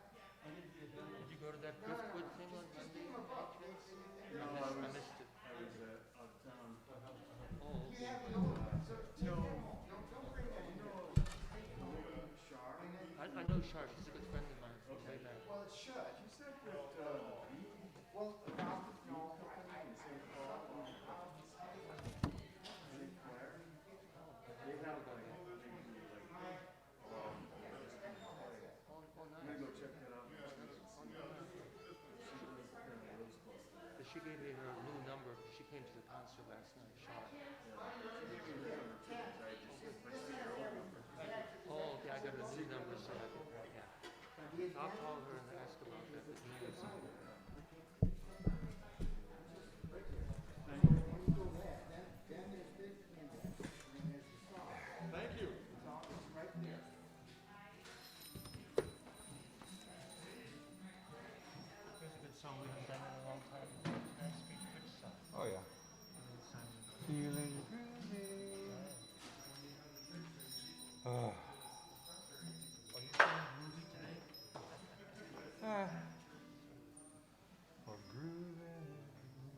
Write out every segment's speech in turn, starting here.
Did you go to that driftwood thing on Monday? No, I missed it. I was out of town. Oh, okay. No, Shar. I know Shar. She's a good friend of mine from way back. She said that the bee company in St. Paul, St. Clair, they have like, they do like, Oh, I'm nice. gonna go check that out. But she gave me her new number because she came to the concert last night. Shar. Oh, okay. I got a new number, so I can. Yeah. I'll call her and ask about that. The news. Thank you. Here's a good song we haven't done in a long time. Nice Street Bridge song. Oh yeah. Feeling groovy. Are you feeling groovy today? Or grooving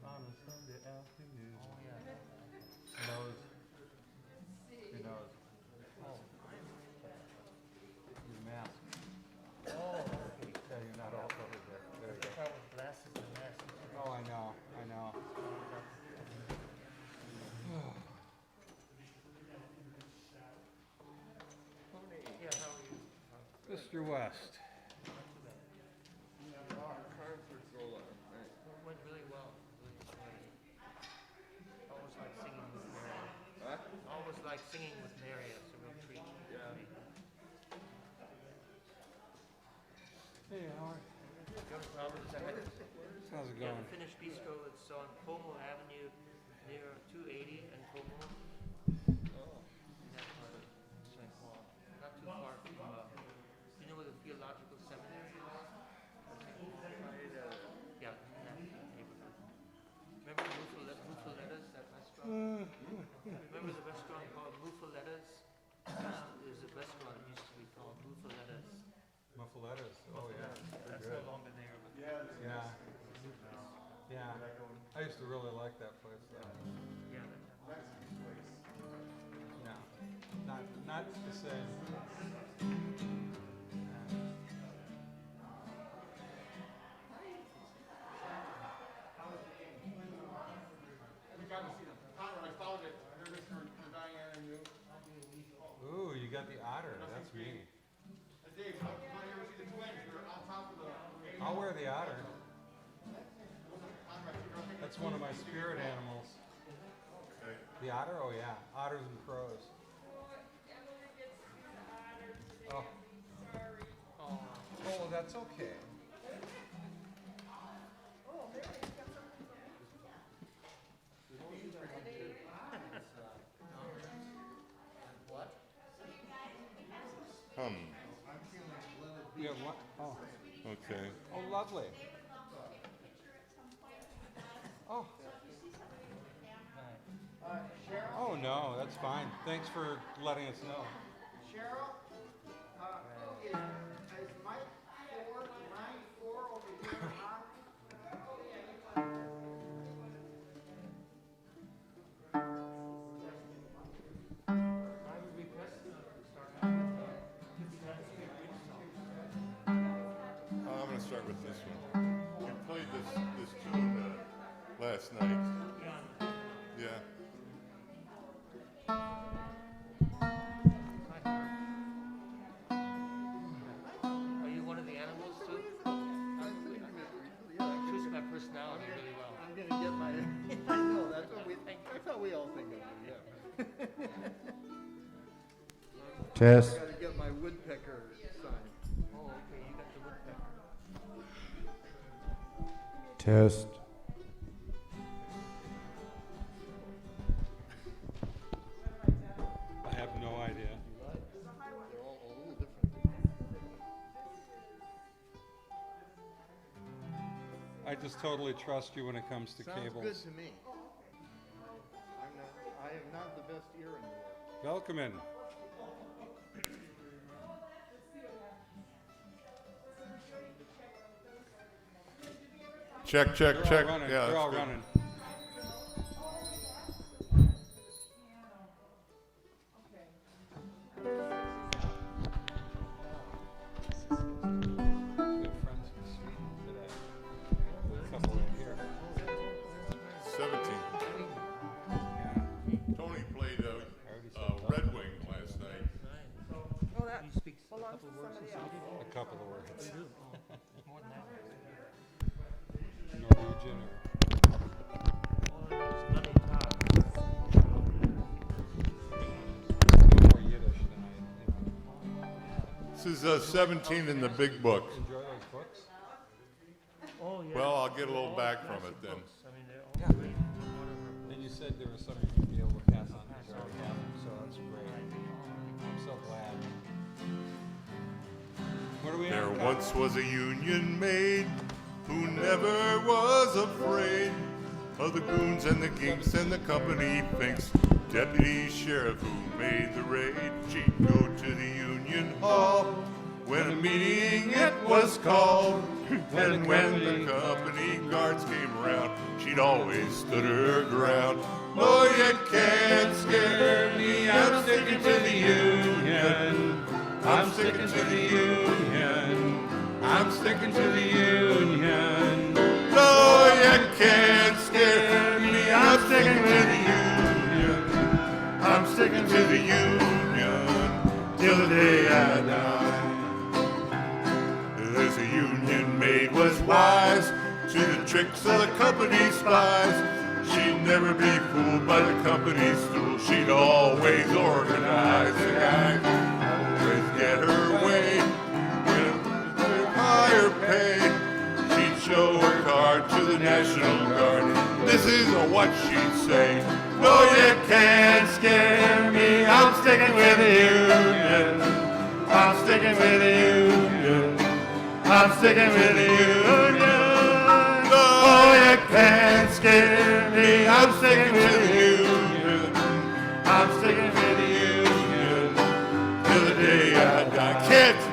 on a Sunday afternoon. Oh yeah. Nose. Your nose. Oh. Your mask. Oh, okay. Yeah, you're not all covered there. There you The go. car with glasses and mask. Oh, I know. I know. Yeah, how are you? Mr. West. It went really well. Always like singing with Mary. Always like singing with Mary. It's a real treat. Yeah. Hey, Howard. Jonas Roberts, I had How's it the going? Finnish Bistro. It's on Como Avenue near 280 and Como. In that part of St. Paul. Not too far from, you know where the theological seminary is? Yeah, in that neighborhood. Remember Mufalettas, that restaurant? Remember the restaurant called Mufalettas? There's a restaurant that used to be called Mufalettas. Muffalettas. Oh, yeah. They're That's good. no longer there, but Yeah. Yeah. I used to really like that place, though. yeah. Yeah. Not the same. We got to see them. Conrad, I found it. Here it is for Diane and you. Ooh, you got the otter. That's me. Dave, come on here and see the twins. They're on top of the... I'll wear the otter. Conrad, That's one of my spirit animals. The otter? Oh yeah. Otters and crows. Oh. Oh, that's okay. What? You have what? Oh. Okay. Oh, lovely. Oh. Oh no, that's fine. Thanks for letting us know. Cheryl, is Mike 494 over here I would request start out with the Street Bridge song. I'm going to start with this one. We played this tune last night. Yeah. Are you one of the animals too? Choose my personality really well. I'm going to get my... I know, that's how we all think of it, yeah. Test. Got to get my woodpecker sign. Oh, okay, you got the woodpecker. Test. I have no idea. They're all a little different. I just totally trust you when it comes to Sounds cables. good to me. I am not the best ear in the world. Welcome. Check, check, They're check. all running. Yeah, They're all that's good. running. We have friends from Sweden today. A couple in here. 17. Yeah. Tony played Red Wing last night. Oh, that. You speak a couple of words in Swedish? A couple of words. You do? Oh, more than that. Norwegian or Oh, it's money talk. more Yiddish than This is 17 in the big book. enjoy those books. Oh, yeah. Well, I'll get a little back from it then. Books. I mean, they're all great. And you said there was some you'd be able to pass on to already have them, so that's great. I'm so glad. What are we There on? once was a Union maid who never was afraid of the goons and the ginks and the company finks. Deputy sheriff who made the raid, she'd go to the Union Hall when a meeting it was called. And when the company guards came around, she'd always stood her ground. Oh, you can't scare me, I'm sticking to the Union. I'm sticking to the Union. I'm sticking to the Union. No, you can't scare me, I'm sticking to the Union. I'm sticking to the Union till the day I die. There's a Union maid was wise to the tricks of the company spies. She'd never be fooled by the company's stool. She'd always organize the guys, always get her way. With higher pay, she'd show her card to the National Guard. This is what she'd say. No, you can't scare me. I'm sticking with the Union. I'm sticking with the Union. I'm sticking with the Union. No, you can't scare me. I'm sticking with the Union. I'm sticking with the Union till the day I die. Kids!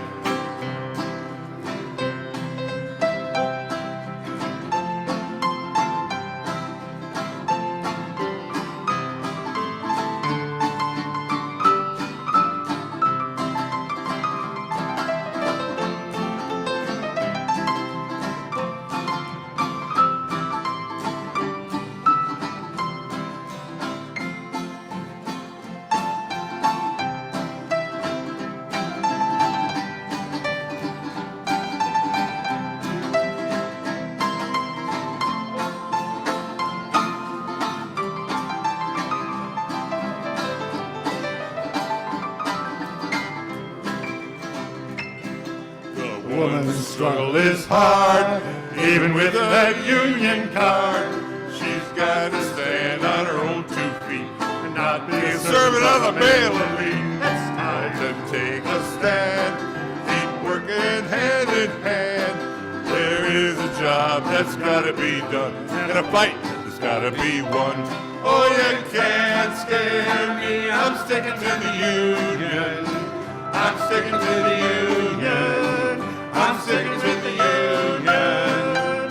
Woman's struggle is hard, even with that union card. She's got to stand on her own 2 feet and not be a servant of the male elite. It's time to take a stand, keep working hand in hand. There is a job that's got to be done, and a fight that's got to be won. Oh, you can't scare me, I'm sticking to the union. I'm sticking to the union. I'm sticking to the Union.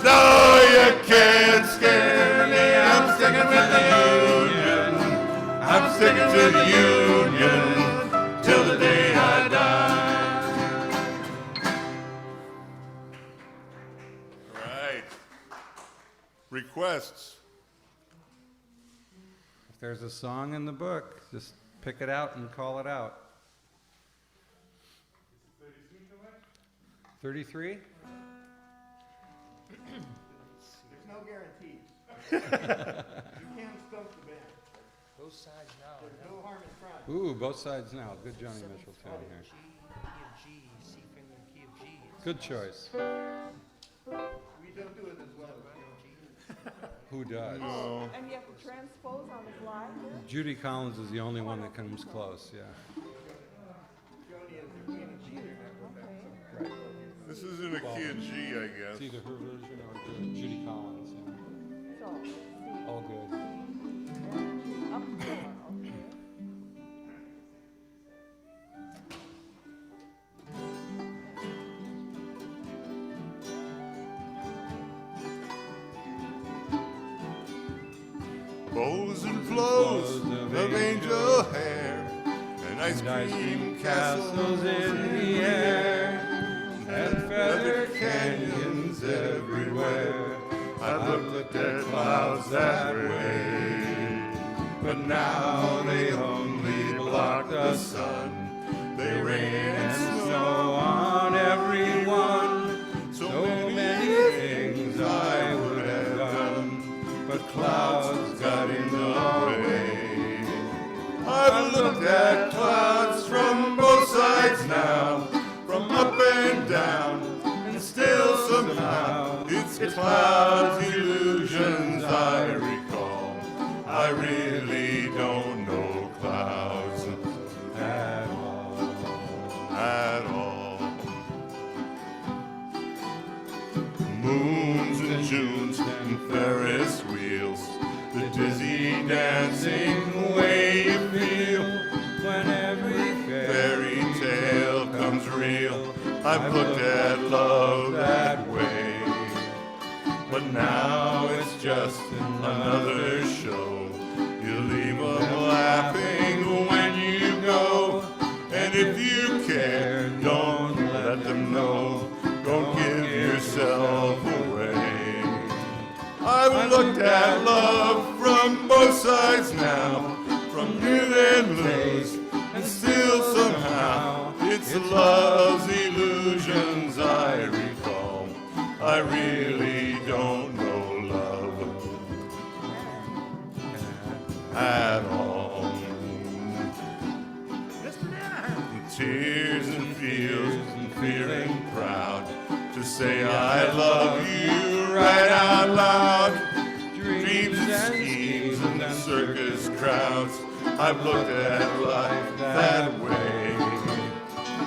No, you can't scare me. I'm sticking with the Union. I'm sticking to the Union till the day I die. Right. Requests. If there's a song in the book, just pick it out and call it out. 33? There's no guarantees. You can't stump the band. Both sides now. There's no harm in trying. Ooh, both sides now. Good Johnny Mitchell tune here. G, key of G, C finger, key of G. Good choice. We don't do it as well as Who does? Oh, And you have to transpose on the fly? Judy Collins is the only one that comes close, yeah. Joni is the queen of G. Okay. this is in a key of G, I It's guess. either her version or Judy Collins. Yeah. So, C, All good. G, up, 4, okay. bows and flows of angel hair, and ice cream castles in the air, and feathered canyons everywhere. I've looked at clouds that way, but now they only block the sun. They rain and snow on everyone. So many things I would have done, but clouds got in the way. I've looked at clouds from both sides now, from up and down, and still somehow it's clouds' illusions I recall. I really don't know clouds at all, at all. Moons and Junes and Ferris wheels, the dizzy dancing way you feel when every fairy tale comes real. I've looked at love that way, but now it's just another show. You leave them laughing when you go, and if you care, don't let them know. Don't give yourself away. I've looked at love from both sides now, from win and lose, and still somehow it's love's illusions I recall. I really don't know love at all. Tears and feels and feeling proud to say I love you right out loud. Dreams and schemes and circus crowds, I've looked at life that way.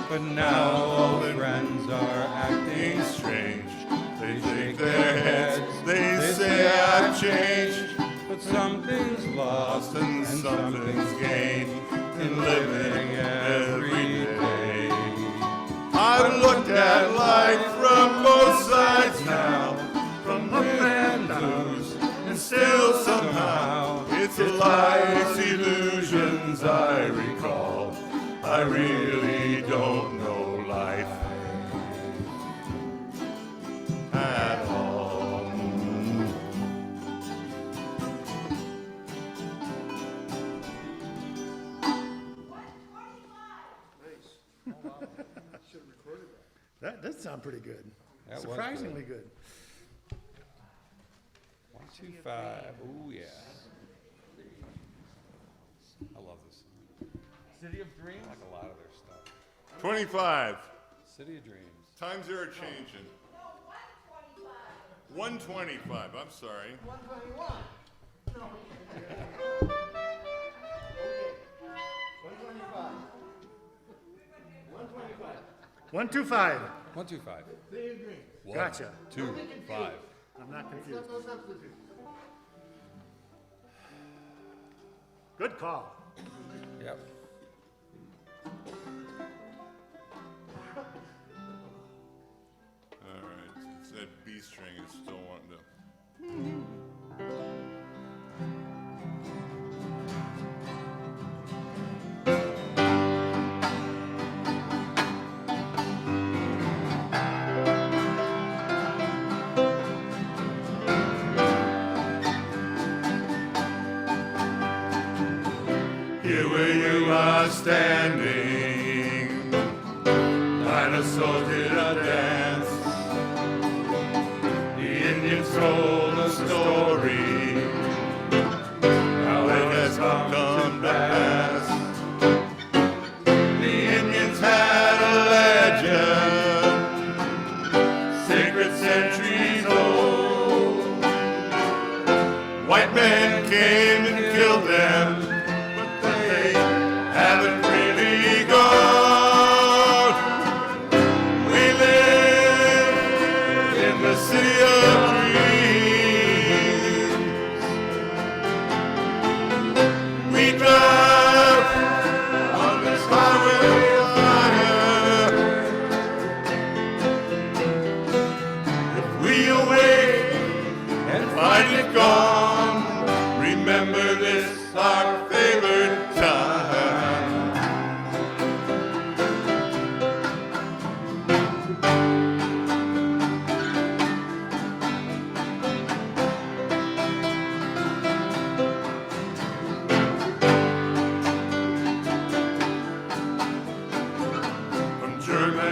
But now all the friends are acting strange. They shake their heads, they say I've changed. But something's lost and something's gained in living every day. I've looked at life from both sides now, from win and lose, and still somehow it's life's illusions I recall. I really don't know life at all. That does sound pretty good. That was Surprisingly good. 125. Ooh, yeah. I love this song. City of Dreams. I like a lot of their stuff. 25. City of Dreams. Times are changing. 125. I'm sorry. 121. No. 125. 125. 125. City of Dreams. One, Gotcha. 2, 5. I'm not confused. Good call. Yep. All right. It's that B string is still wanting to. Here where you are standing, dinosaurs did a dance. The Indians told a story, how it has come to pass. The Indians had a legend, sacred centuries old. White men came and killed them, haven't really gone. We live in the city of dreams. We drive on this highway of fire. If we awake and find it gone, remember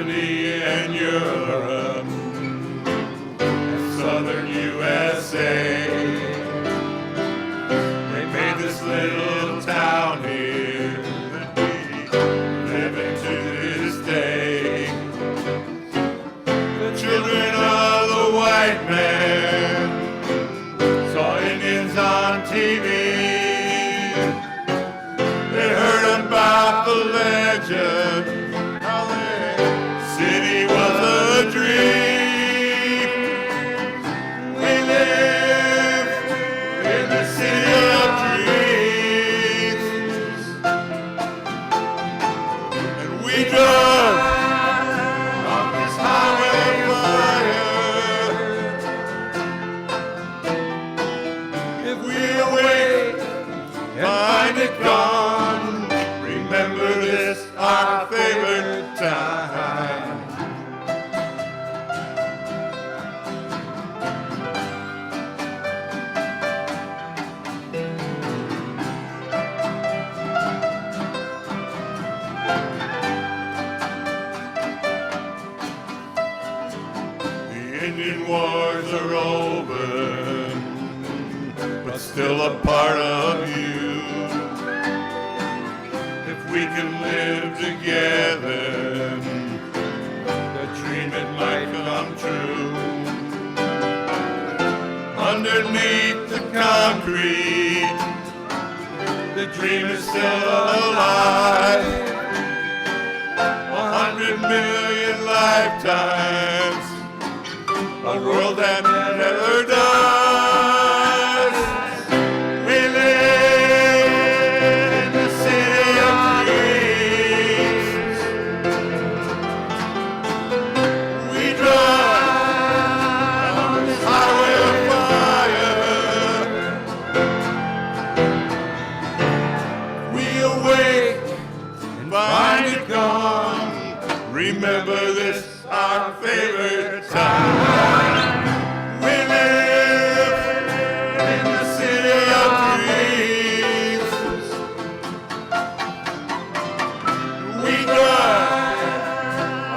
Germany and Europe, Southern USA. They made this little town here that we live in to this day. The children of the white man saw Indians on TV. They heard about the legend, how the city was a dream. We live in the city of dreams, and we drove on this highway of fire. If we awake and find it gone, remember this, our favorite time. The Indian wars are over, but still a part of you. If we can live together, the dream it might come true. Underneath the concrete, the dream is still alive. 100 million lifetimes, a world that never dies. We live in the city of dreams. We drive on this highway of fire. We awake and find it gone. Remember this, our favorite time. We live in the city of dreams. We drive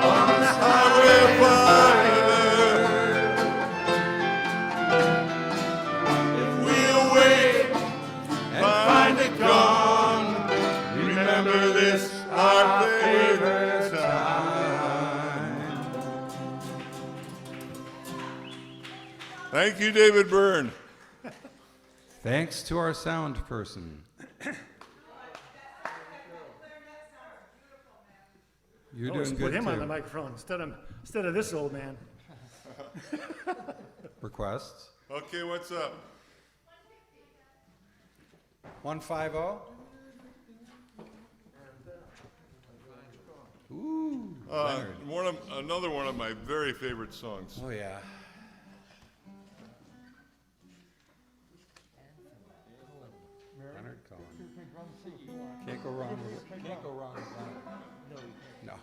on this highway of fire. If we awake and find it gone, remember this, our favorite time. Thank you, David Byrne. Thanks to our sound person. You're Oh, let's doing put good him on the too. microphone instead of this old man. Requests? Okay, what's up? 150? Ooh, Leonard. Another one of my very favorite songs. Oh, yeah. Leonard Cohen. Can't go wrong with Leonard. No.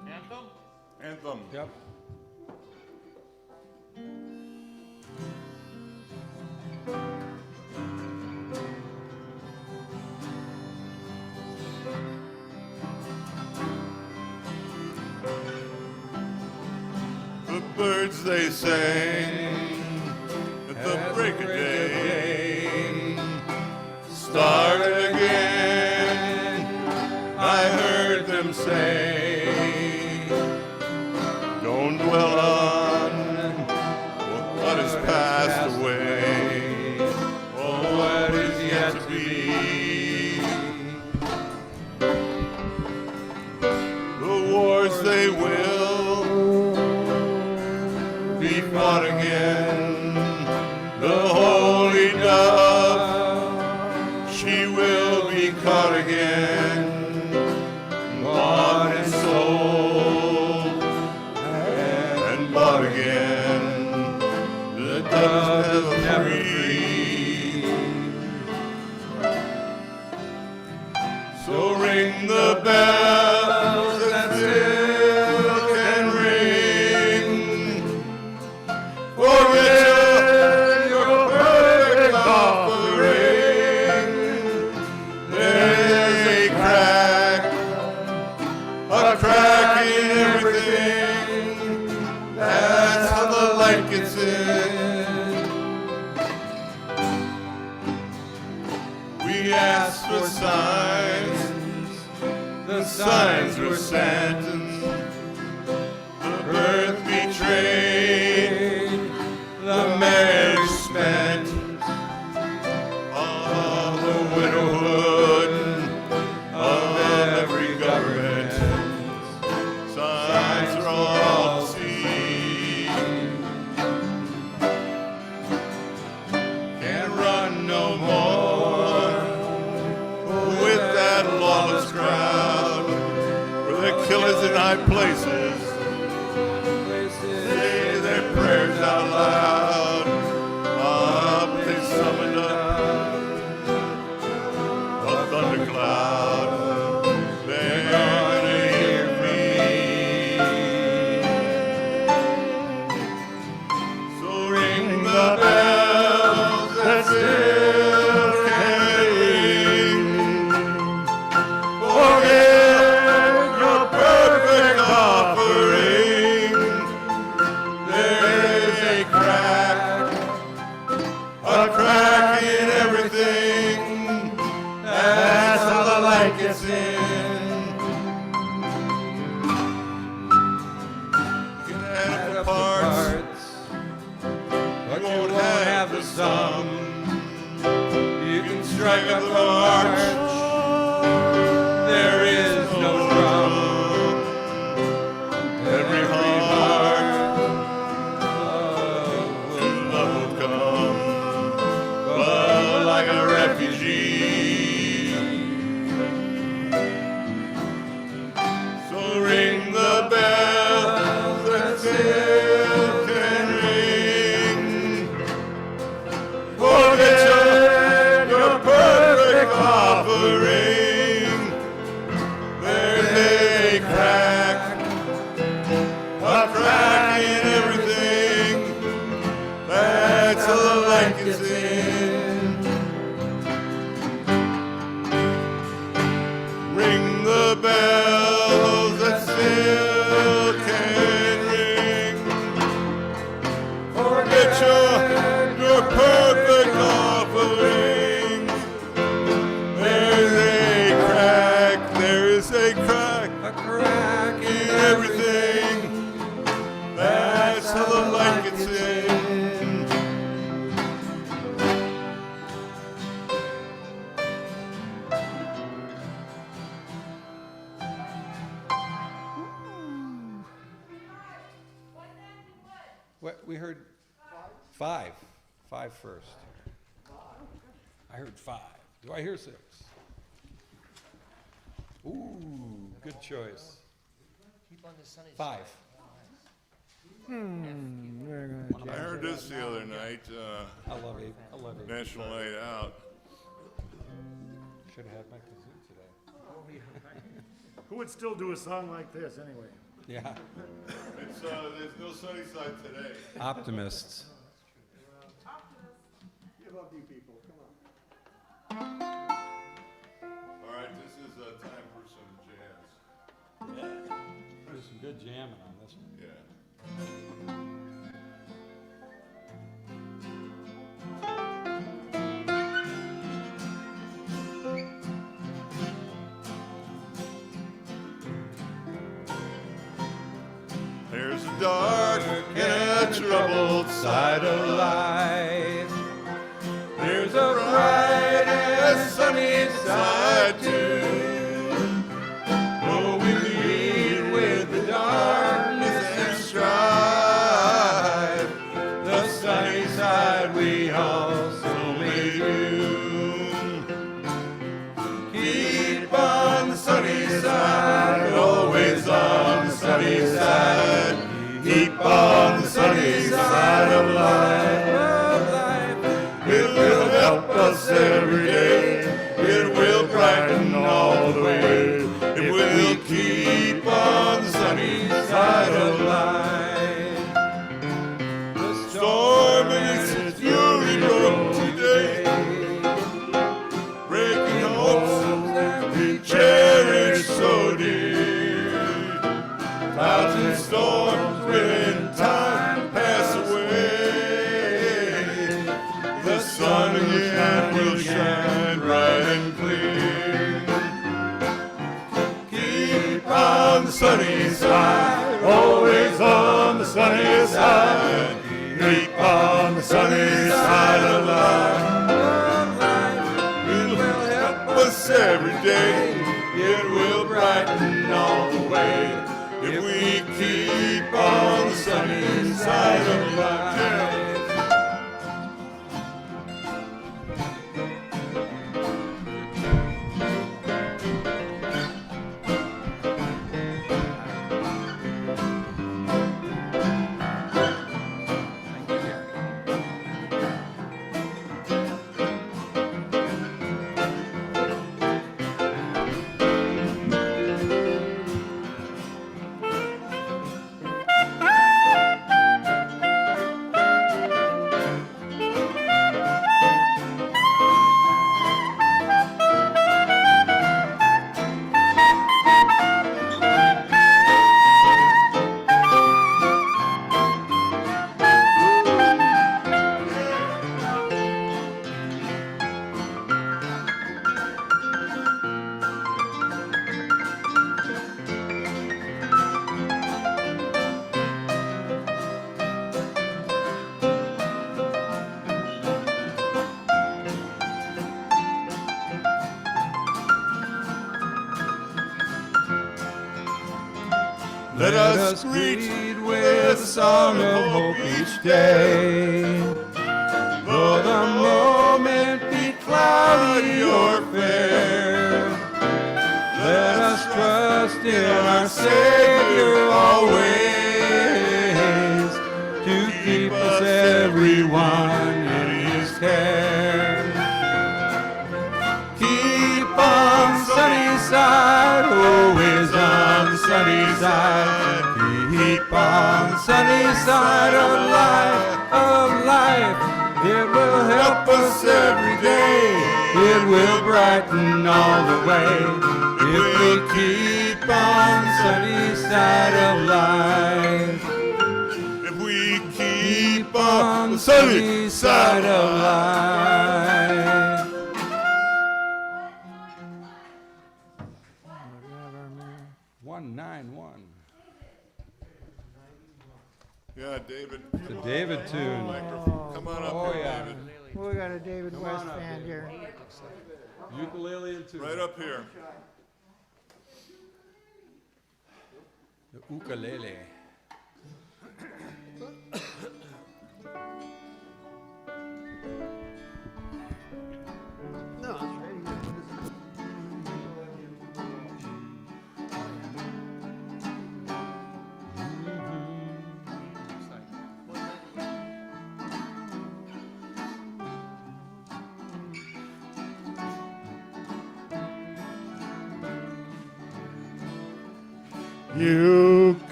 Anthem? Anthem. Yep. The birds they sang at the break of day started again. I heard them say, don't dwell on what has passed away, or what is yet to be. The wars they will be fought again. The holy dove, she will be caught again, bought and sold and bought again. The dove never free. So ring the bells that still can ring. For Richard, your perfect offering, asked for signs. The signs were sent. The birth betrayed. The marriage spent. All the widowhood of every government. Signs are all seen. Can't run no more with that lawless crowd, where they kill us in high places, say their prayers out loud. Up they summoned up a thundercloud. They're gonna hear me. So ring the bells that still can ring. Forget your perfect offering. There's a crack in everything. That's how the light gets in. You can have the parts, but you won't have the sum. You can strike up a march. There is no drum. Every heart to love will come, but like a refugee. So ring the bells that still can ring. Forget your perfect offering. There's a crack in everything. That's how the light gets in. Ring the bells that still can ring. Forget your perfect offering. There's a crack in everything. That's how the light gets in. What, we heard five. Five first. I heard five. Do I hear six? Ooh, good choice. Keep on the sunny Five. side. I heard this the other night, I love it. I love it. National Night Out. Should have had my kazoo today. Who would still do a song like this anyway? Yeah. It's, there's no sunny side today. Optimists. Give up, you people, come on. All right, this is time for some jazz. There's some good jamming on this one. Yeah. There's a dark and a troubled side of life. There's a bright and sunny side too. Oh, we lead with the darkness and strive. The sunny side we also may do. Keep on the sunny side, always on the sunny side. Keep on the sunny side of life. It will help us every day. It will brighten all the way. If we'll keep on the sunny side of life. The storm is its fury broke today, breaking hopes we cherish so dear. Clouds and storms will in time pass away. The sun again will shine bright and us every day. It will brighten all the way if we keep on the sunny side of life. Yeah. Let us greet with a song of hope each day. Though the moment be cloudy or fair, let us trust in our Savior always to keep us everyone in His care. Keep on sunny side, always on the sunny side. Keep on sunny side of life, of life. It will help us every day. It will brighten all the way if we keep on sunny side of life. If we keep on the sunny side of life. 191. Yeah, David. It's a David tune. Come on up Oh, here, yeah. David. We got a David Come West on up, fan David. here. Ukulele and tune. Right up here. The ukulele. No, it's right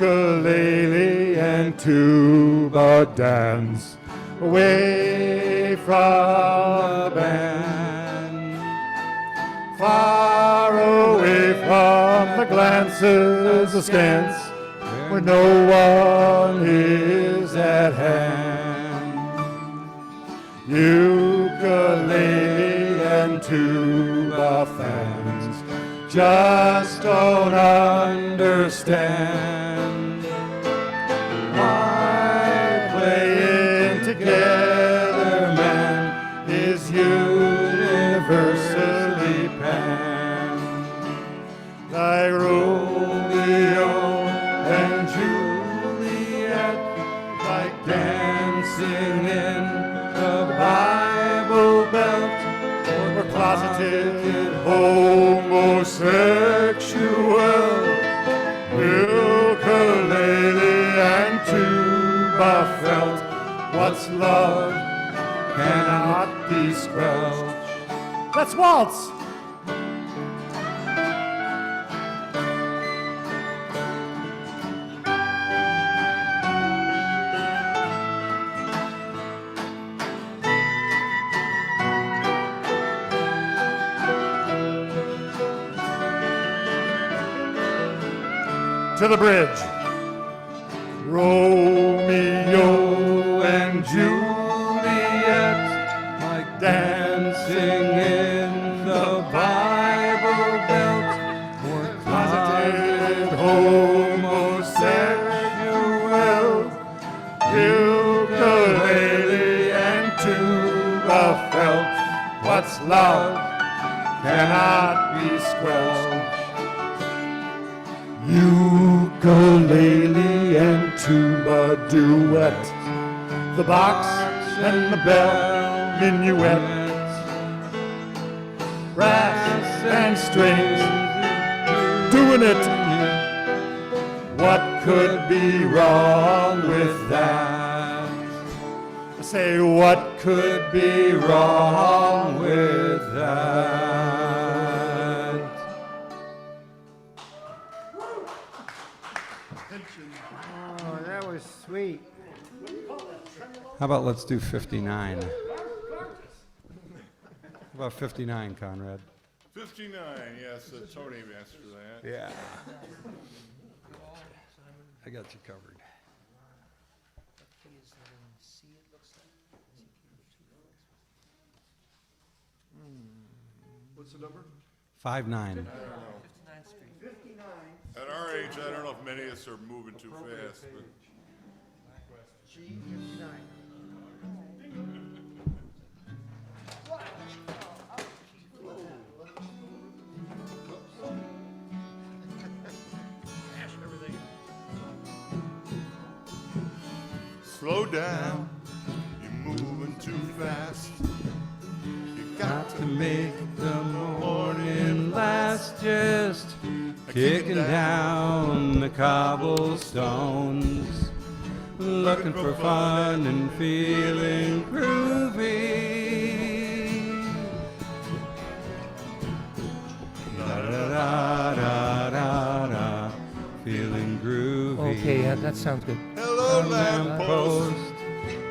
Ukulele and tuba dance away from the band, far away from the glances askance where no one is at hand. Ukulele and tuba fans just don't understand why playing together, man, is universally panned. Like Romeo and Juliet, like dancing in the Bible Belt, or closeted homosexual. Ukulele and tuba felt, what's love cannot be squelched. Let's waltz! To the bridge. Romeo and Juliet, like dancing in the Bible Belt, or closeted homosexual. Ukulele and tuba felt, what's love cannot be squelched. Ukulele and tuba duet, the box and the bell minuet, brass and strings doing it. What could be wrong with that? I say, what could be wrong with that? Oh, that was sweet. How about let's do 59? How about 59, Conrad? 59, yes, Tony asked for that. Yeah. I got you covered. What's the number? 5-9. 59th Street. 59. At our age, I don't know if many of us are moving too fast, but G 59. slow down, you're moving too fast. You got to make the morning last, just Kicking down the cobblestones, looking for fun and feeling groovy. Da-da-da-da-da-da, feeling groovy. Okay, yeah, that sounds good. Hello, lamppost.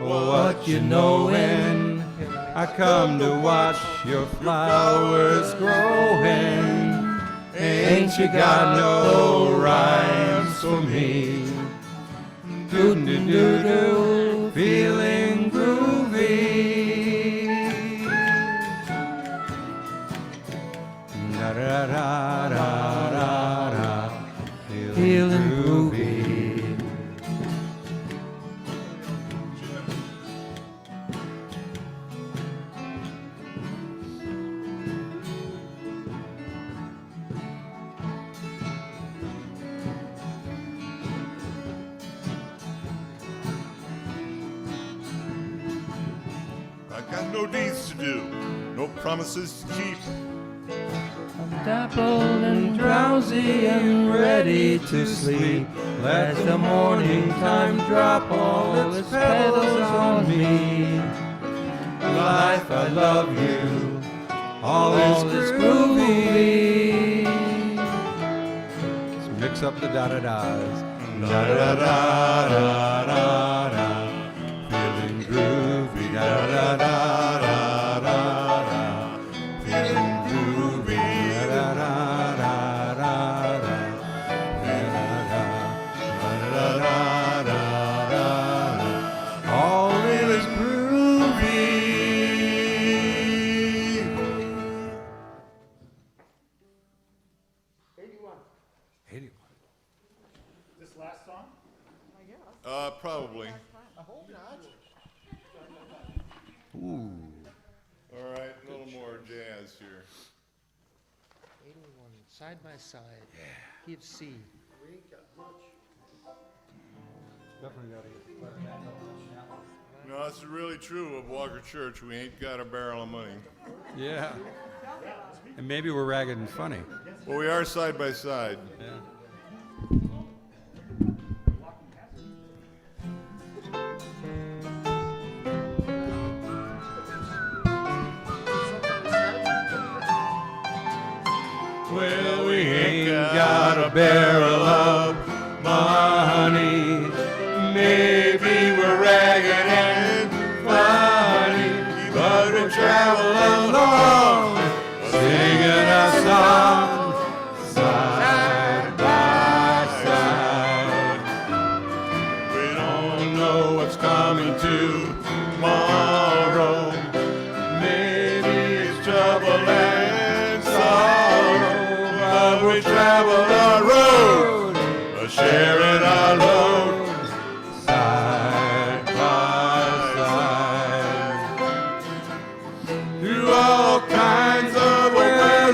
What you knowin'? I come to watch your flowers growing. Ain't you got no rhymes for me? Doo-doo-doo-doo, feeling groovy. Da-da-da-da-da-da, feeling groovy. I got no deeds to do, no promises to keep. Dappled and drowsy and ready to sleep. Let the morning time drop all its petals on me. Life, I love you. All is groovy. Let's mix up the da-da-das. Da-da-da-da-da-da. Feeling groovy. Da-da-da-da-da-da. Feeling groovy. Da-da-da-da-da-da. Da-da-da-da-da-da. All is groovy. 81. 81. This last song? I guess. Probably. I hope not. Ooh. All right, a little more jazz here. 81, side by side. Key of C. We ain't got much. Definitely gotta get back up on that one. No, this is really true of Walker Church. We ain't got a barrel of money. Yeah. And maybe we're ragged and funny. Well, we are side by side. Yeah. Well, we ain't got a barrel of money. Maybe we're ragged and funny, but we'll travel along, singing a song, side by side. We Don't know what's coming tomorrow. Maybe it's trouble and sorrow, but we travel the road, sharing our load, side by side, through all kinds of weather.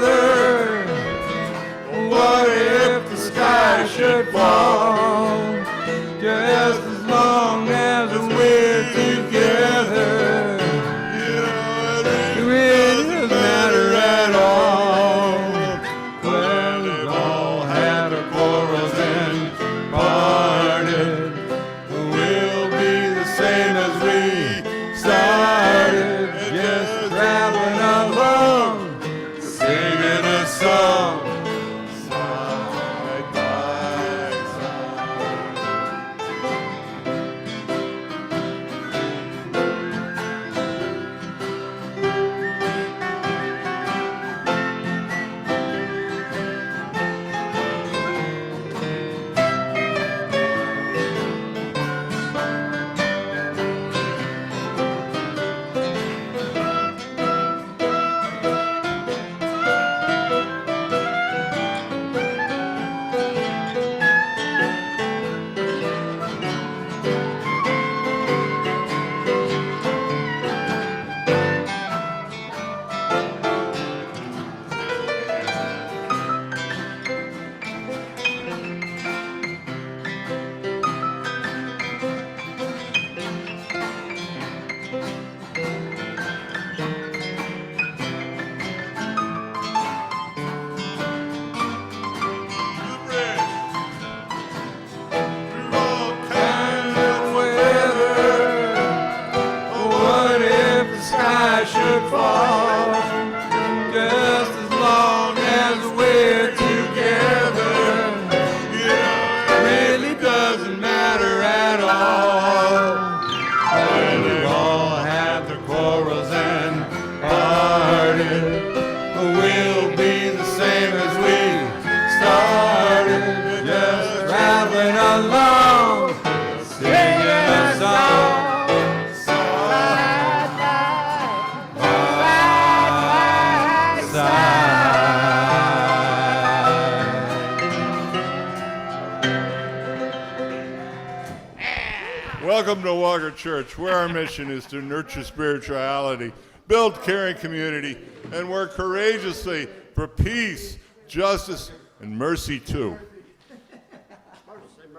Gallagher Church, where our mission is to nurture spirituality, build caring community, and work courageously for peace, justice, and mercy too.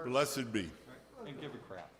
Blessed be. And give a crap.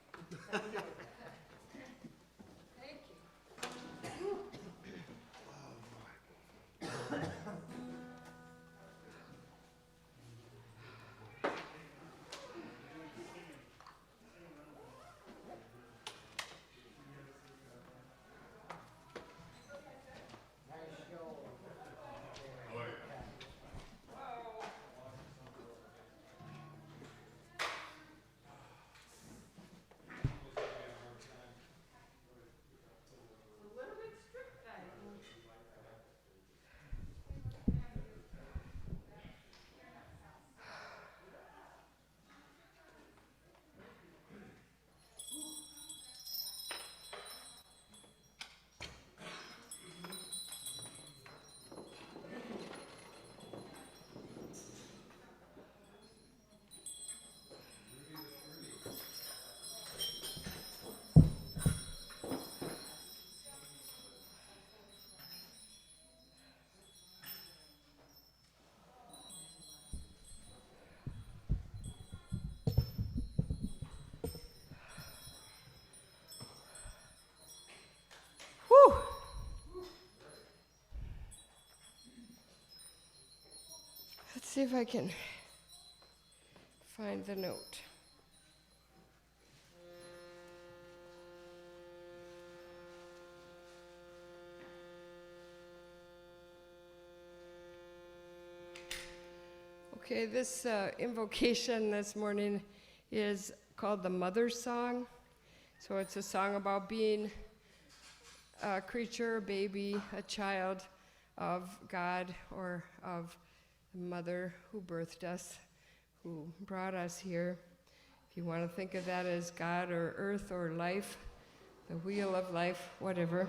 Whew. Let's see if I can find the note. Okay, this invocation this morning is called the Mother Song. So it's a song about being a creature, a baby, a child of God or of the mother who birthed us, who brought us here. If you want to think of that as God or earth or life, the wheel of life, whatever.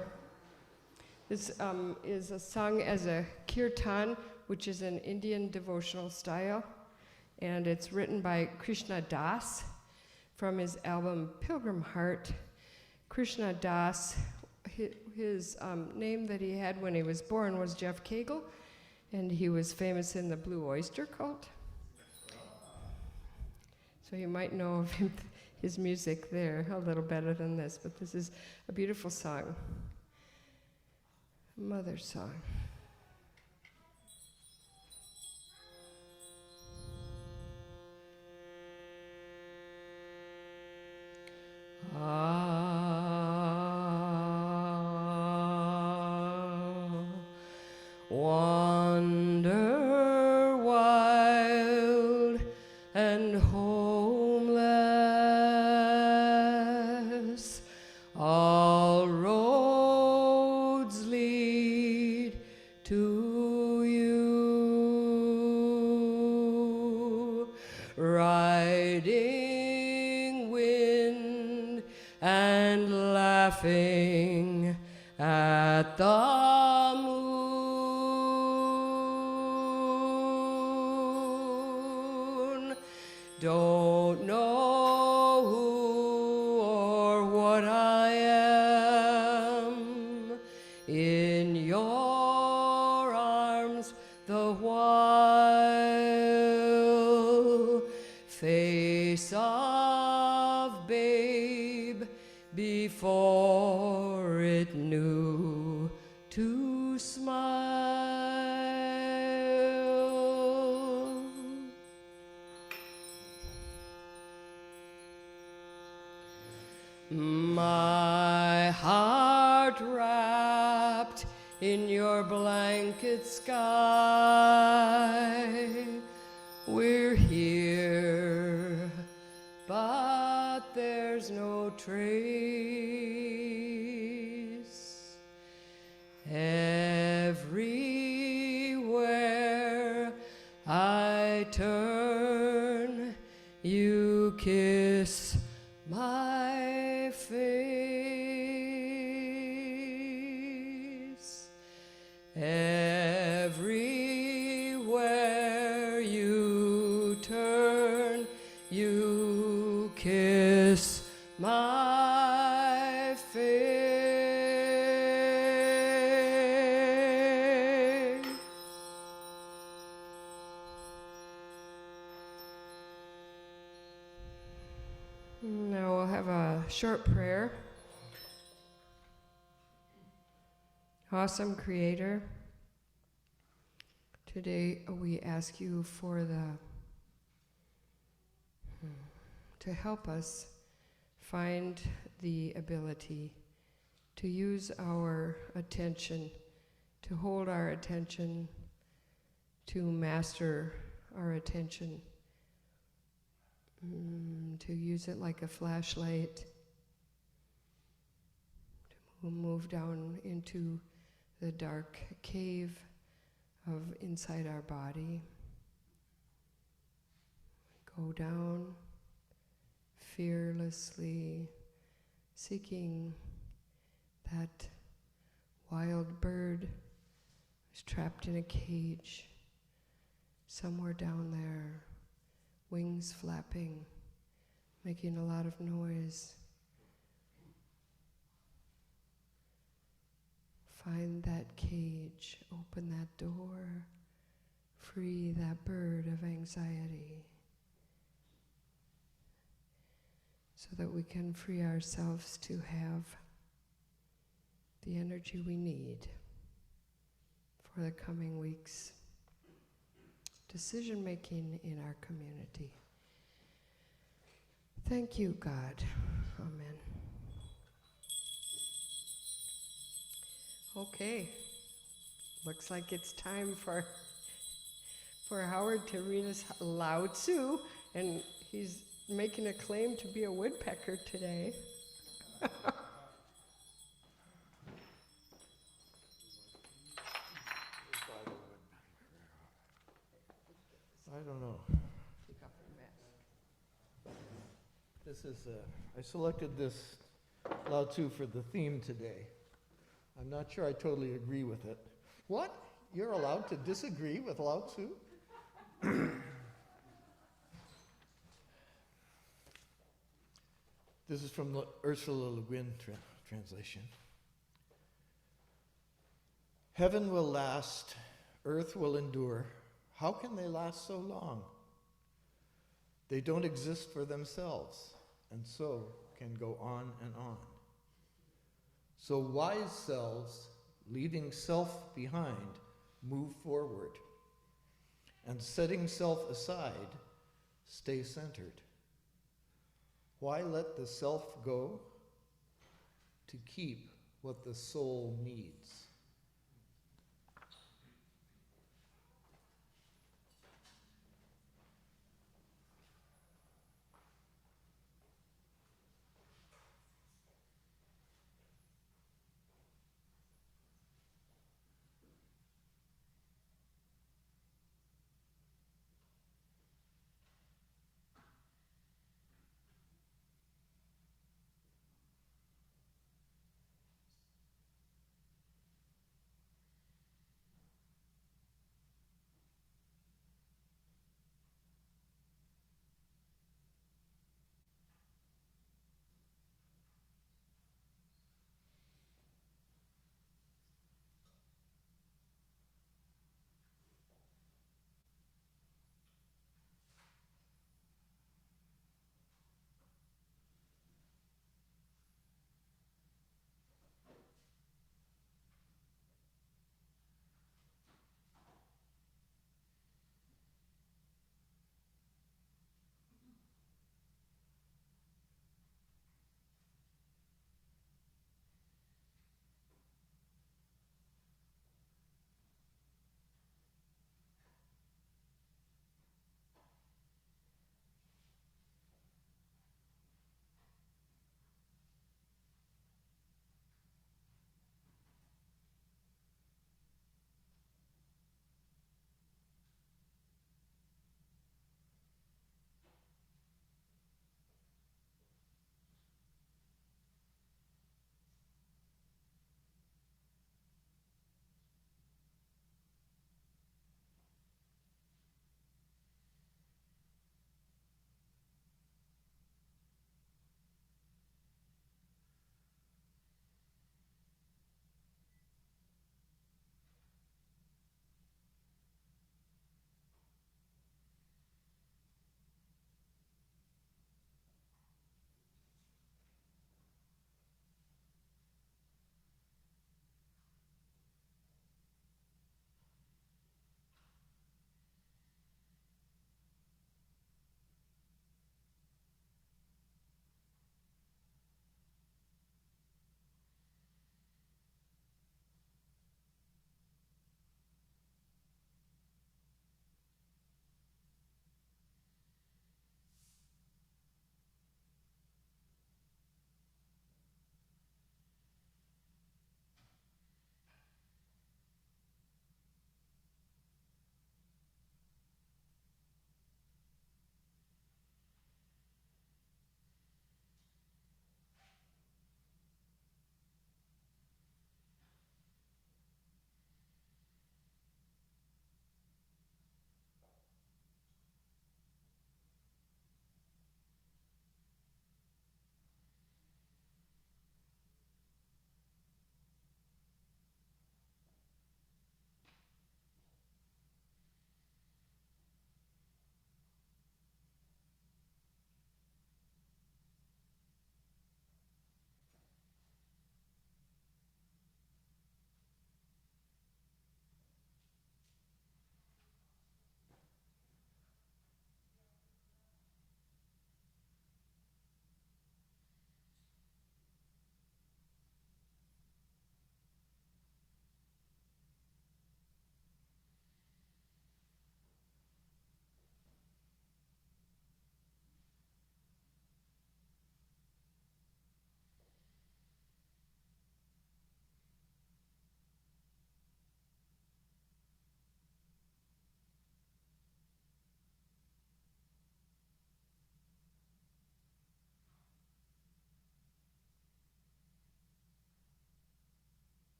This is sung as a kirtan, which is an Indian devotional style, and it's written by Krishna Das from his album Pilgrim Heart. Krishna Das, his name that he had when he was born was Jeff Cagle, and he was famous in the Blue Oyster Cult. So you might know of him, his music there a little better than this, but this is a beautiful song. Mother Song. Wander wild and homeless, all roads lead to you, riding wind and laughing at the moon. Don't know who or what I am in your arms the while, face of babe before it knew to smile. My heart wrapped in your blanket sky, we're here, but there's no trace. Everywhere I turn, you kiss my face. Everywhere you turn, you kiss my short prayer. Awesome Creator, today we ask you for to help us find the ability to use our attention, to hold our attention, to master our attention, to use it like a flashlight, to move down into the dark cave of inside our body. Go down fearlessly, seeking that wild bird who's trapped in a cage somewhere down there, wings flapping, making a lot of noise. Find that cage, open that door, free that bird of anxiety, so that we can free ourselves to have the energy we need for the coming weeks. Decision making in our community. Thank you, God. Amen. Okay, looks like it's time for Howard to read us Lao Tzu, and he's making a claim to be a woodpecker today. I don't know. This is, I selected this Lao Tzu for the theme today. I'm not sure I totally agree with it. What? You're allowed to disagree with Lao Tzu? This is from the Ursula Le Guin translation. Heaven will last, earth will endure. How can they last so long? They don't exist for themselves, and so can go on and on. So wise selves, leaving self behind, move forward, and setting self aside, stay centered. Why let the self go? To keep what the soul needs.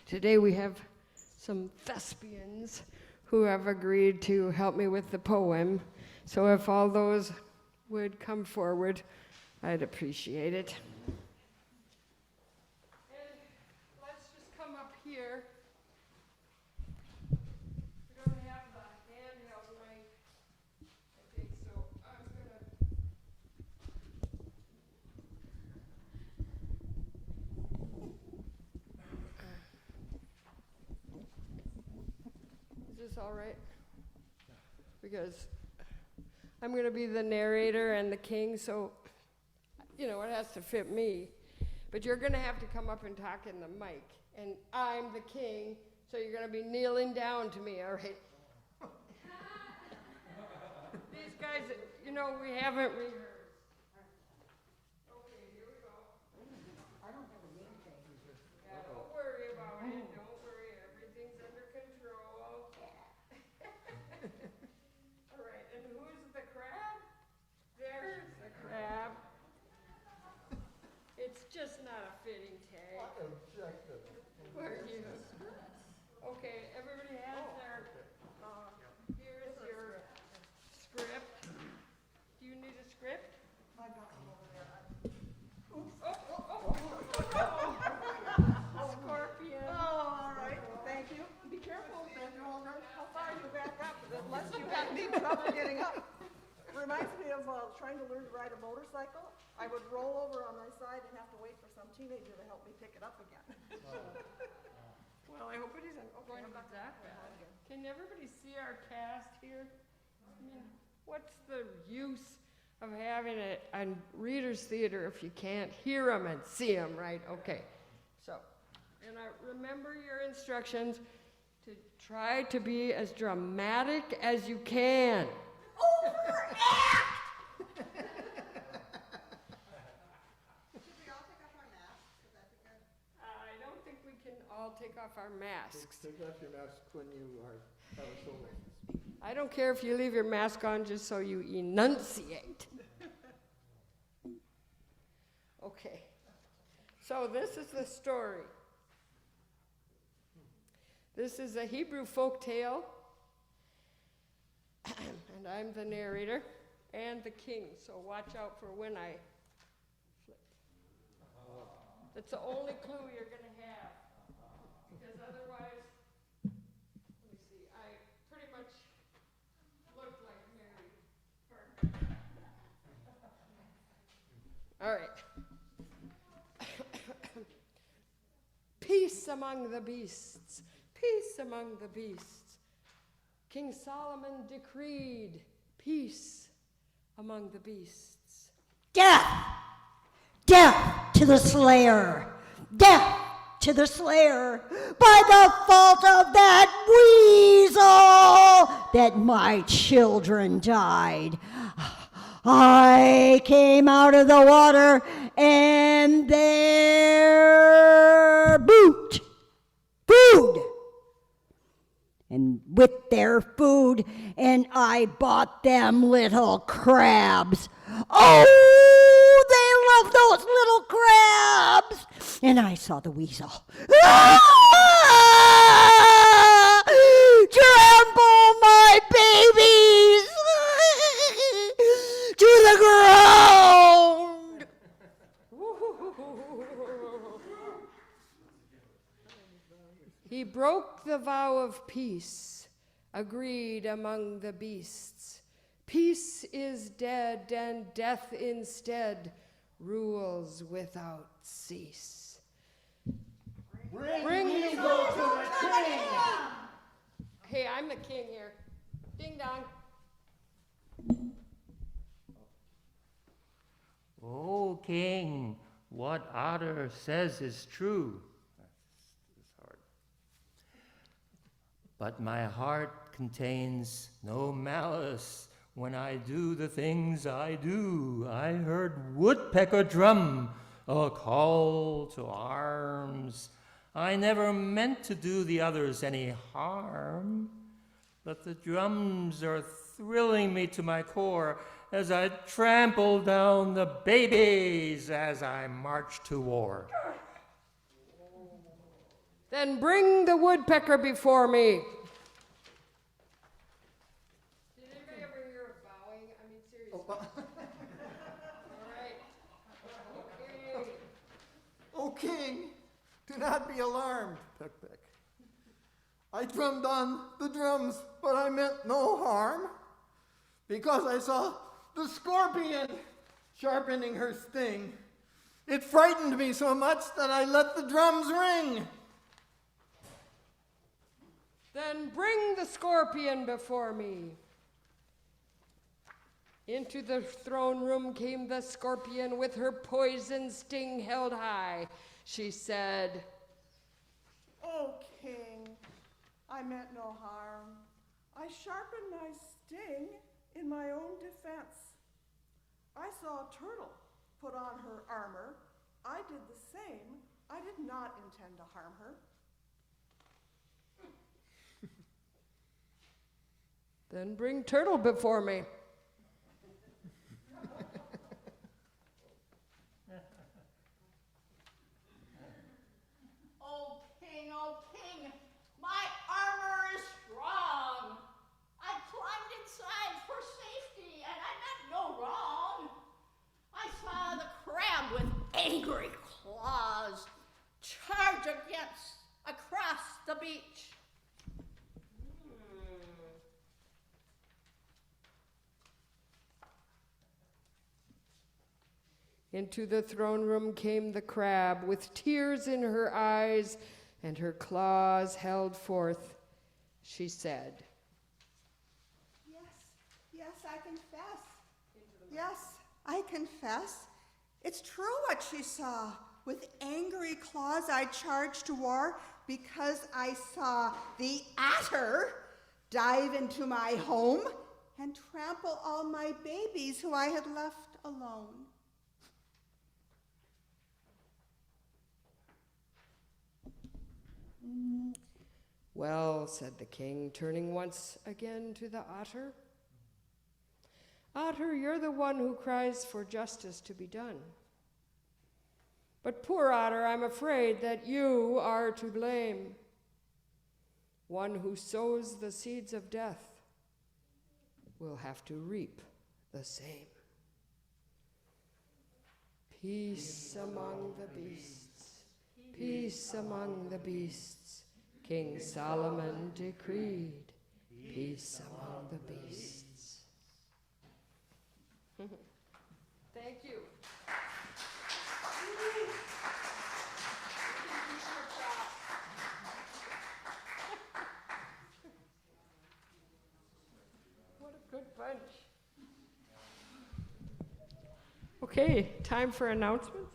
today we have some thespians who have agreed to help me with the poem. So if all those would come forward, I'd appreciate it. And let's just come up here. We don't have the handheld mic, I think, so I'm gonna. Is this all right? Because I'm going to be the narrator and the king, so, you know, it has to fit me. But you're going to have to come up and talk in the mic. And I'm the king, so you're going to be kneeling down to me, all right? These guys, you know, we haven't rehearsed. Okay, here we go. Yeah, don't worry about it. Don't worry. Everything's under control. All right, and who's the crab? There's the crab. It's just not a fitting tag. Where are you? Okay, everybody has their, here's your script. Do you need a script? I got one over there. Scorpion. Oh, all right, thank you. Be careful, then you'll learn how far you back up, unless you got me trouble getting up. Reminds me of trying to learn to ride a motorcycle. I would roll over on my side and have to wait for some teenager to help me pick it up again. Well, I hope it isn't going to be that bad. Can everybody see our cast here? I mean, what's the use of having a reader's theater if you can't hear them and see them, right? Okay. So, and remember your instructions to try to be as dramatic as you can. Overact! Should we all take off our masks? Would that be good? I don't think we can all take off our masks. Take off your mask when you have a solo. I don't care if you leave your mask on just so you enunciate. Okay. So this is the story. This is a Hebrew folk tale, and I'm the narrator and the king, so watch out for when I flip. That's the only clue you're going to have, because otherwise, let me see, I pretty much look like Mary. All right. Peace among the beasts. Peace among the beasts. King Solomon decreed peace among the beasts. Death! Death to the slayer! Death to the slayer! By the fault of that weasel that my children died. I came out of the water and their food. And with their food, and I bought them little crabs. Oh, they love those little crabs. And I saw the weasel. Ah! Trample my babies to the ground. He broke the vow of peace, agreed among the beasts. Peace is dead, and death instead rules without cease. Bring me go to the king. Hey, I'm the king here. Ding dong. O king, what otter says is true. That's hard. But my heart contains no malice when I do the things I do. I heard woodpecker drum a call to arms. I never meant to do the others any harm, but the drums are thrilling me to my core as I trample down the babies as I march to war. Then bring the woodpecker before me. Did anybody ever hear of bowing? I mean, seriously. All right. Okay. O king, do not be alarmed, Peck-Peck. I drummed on the drums, but I meant no harm, because I saw the scorpion sharpening her sting. It frightened me so much that I let the drums ring. Then bring the scorpion before me. Into the throne room came the scorpion with her poison sting held high. She said, "O king, I meant no harm. I sharpened my sting in my own defense. I saw a turtle put on her armor. I did the same. I did not intend to harm her." Then bring turtle before me. Oh king, my armor is strong. I climbed inside for safety, and I meant no wrong. I saw the crab with angry claws charge across the beach. Into the throne room came the crab with tears in her eyes and her claws held forth. She said, Yes, I confess. Yes, I confess. It's true what she saw. With angry claws I charged to war because I saw the otter dive into my home and trample all my babies who I had left alone. "Well," said the king, turning once again to the otter. "Otter, you're the one who cries for justice to be done. But poor Otter, I'm afraid that you are to blame. One who sows the seeds of death will have to reap the same. Peace among the beasts, peace among the beasts. King Solomon decreed, peace among the beasts." Thank you. What a good bunch. Okay, time for announcements.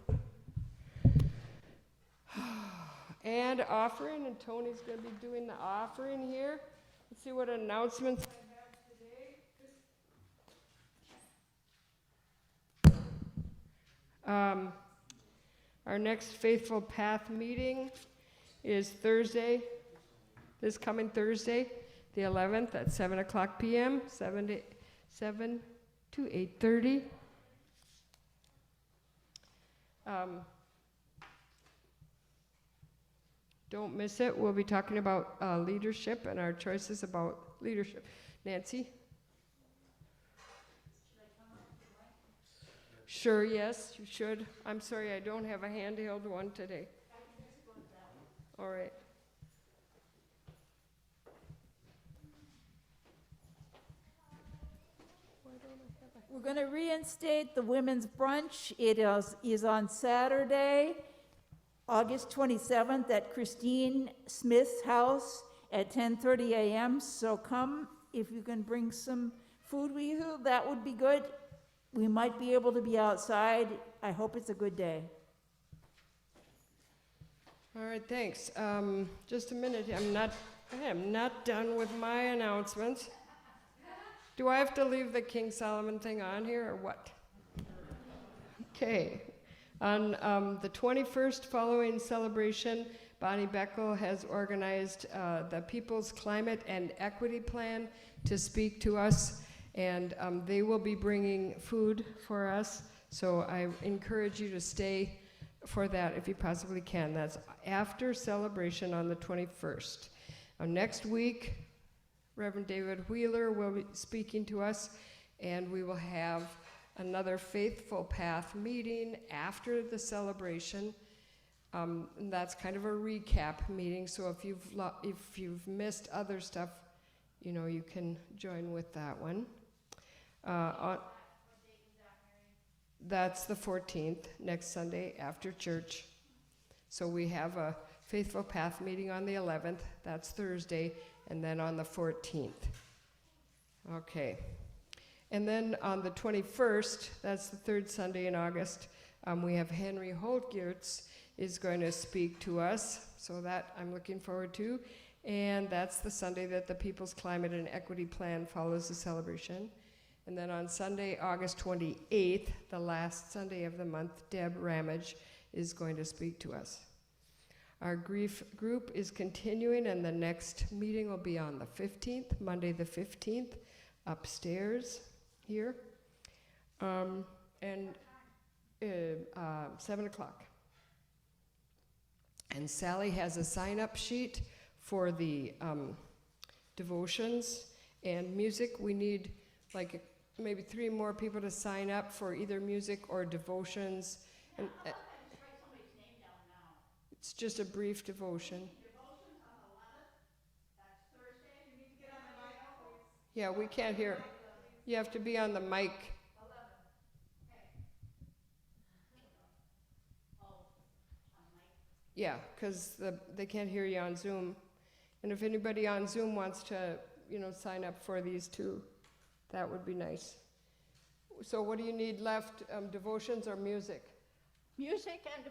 And offering, and Tony's going to be doing the offering here. Let's see what announcements I have today. Our next Faithful Path meeting is Thursday, this coming Thursday, the 11th at 7 o'clock p.m., 7 to 8:30. Don't miss it. We'll be talking about leadership and our choices about leadership. Nancy? Sure, yes, you should. I'm sorry, I don't have a handheld one today. All right. We're going to reinstate the women's brunch. It is on Saturday, August 27th at Christine Smith's house at 10:30 a.m. So come, if you can bring some food with you, that would be good. We might be able to be outside. I hope it's a good day. All right, thanks. Just a minute. I am not done with my announcements. Do I have to leave the King Solomon thing on here or what? Okay. On the 21st following celebration, Bonnie Beckel has organized the People's Climate and Equity Plan to speak to us, and they will be bringing food for us. So I encourage you to stay for that if you possibly can. That's after celebration on the 21st. Next week, Reverend David Wheeler will be speaking to us, and we will have another Faithful Path meeting after the celebration. And that's kind of a recap meeting, so if you've missed other stuff, you know, you can join with that one. That's the 14th, next Sunday after church. So we have a Faithful Path meeting on the 11th, that's Thursday, and then on the 14th. Okay. And then on the 21st, that's the third Sunday in August, we have Henry Holtgertz is going to speak to us, so that I'm looking forward to. And that's the Sunday that the People's Climate and Equity Plan follows the celebration. And then on Sunday, August 28th, the last Sunday of the month, Deb Ramage is going to speak to us. Our grief group is continuing, and the next meeting will be on the 15th, Monday the 15th, upstairs here, and 7 o'clock. And Sally has a sign-up sheet for the devotions and music. We need like maybe 3 more people to sign up for either music or devotions. And, it's just a brief devotion. Yeah, we can't hear. You have to be on the mic. Yeah, because they can't hear you on Zoom. And if anybody on Zoom wants to, you know, sign up for these two, that would be nice. So what do you need left, devotions or music? Music and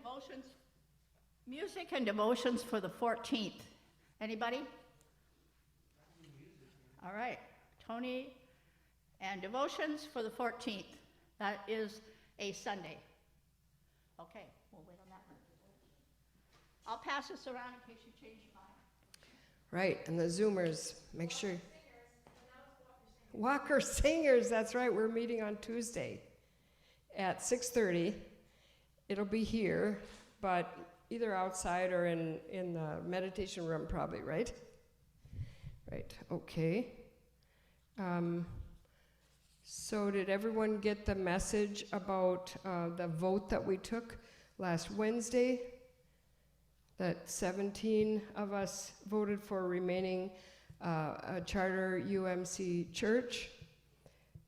devotions for the 14th. Anybody? All right, Tony, and devotions for the 14th. That is a Sunday. Okay, we'll wait on that one. I'll pass this around in case you change your mind. Right, and the Zoomers, make sure. Walker Singers, that's right, we're meeting on Tuesday at 6:30. It'll be here, but either outside or in the meditation room probably, right? Right, okay. So did everyone get the message about the vote that we took last Wednesday? That 17 of us voted for remaining a charter UMC church.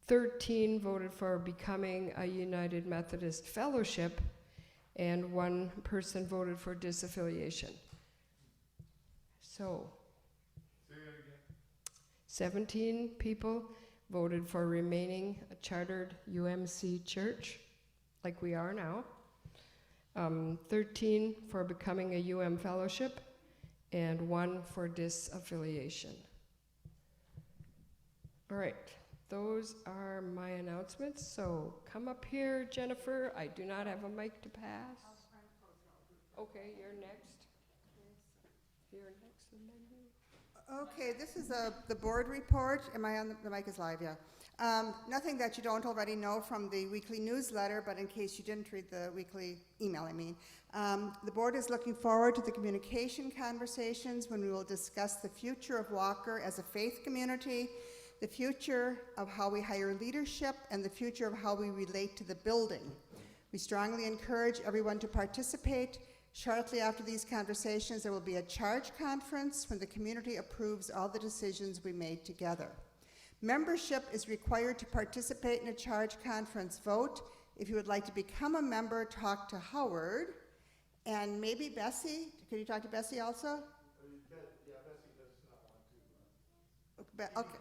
13 voted for becoming a United Methodist Fellowship, and 1 person voted for disaffiliation. So, Say that again. 17 people voted for remaining a chartered UMC church, like we are now. 13 for becoming a UM fellowship, and 1 for disaffiliation. All right, those are my announcements. So come up here, Jennifer. I do not have a mic to pass. Okay, you're next. You're next, and then you. Okay, this is the board report. Am I on the mic is live, yeah. Nothing that you don't already know from the weekly newsletter, but in case you didn't read the weekly email, the board is looking forward to the communication conversations when we will discuss the future of Walker as a faith community, the future of how we hire leadership, and the future of how we relate to the building. We strongly encourage everyone to participate. Shortly after these conversations, there will be a charge conference when the community approves all the decisions we made together. Membership is required to participate in a charge conference vote. If you would like to become a member, talk to Howard. And maybe Bessie, could you talk to Bessie also? Yeah, Bessie does not want to. Okay.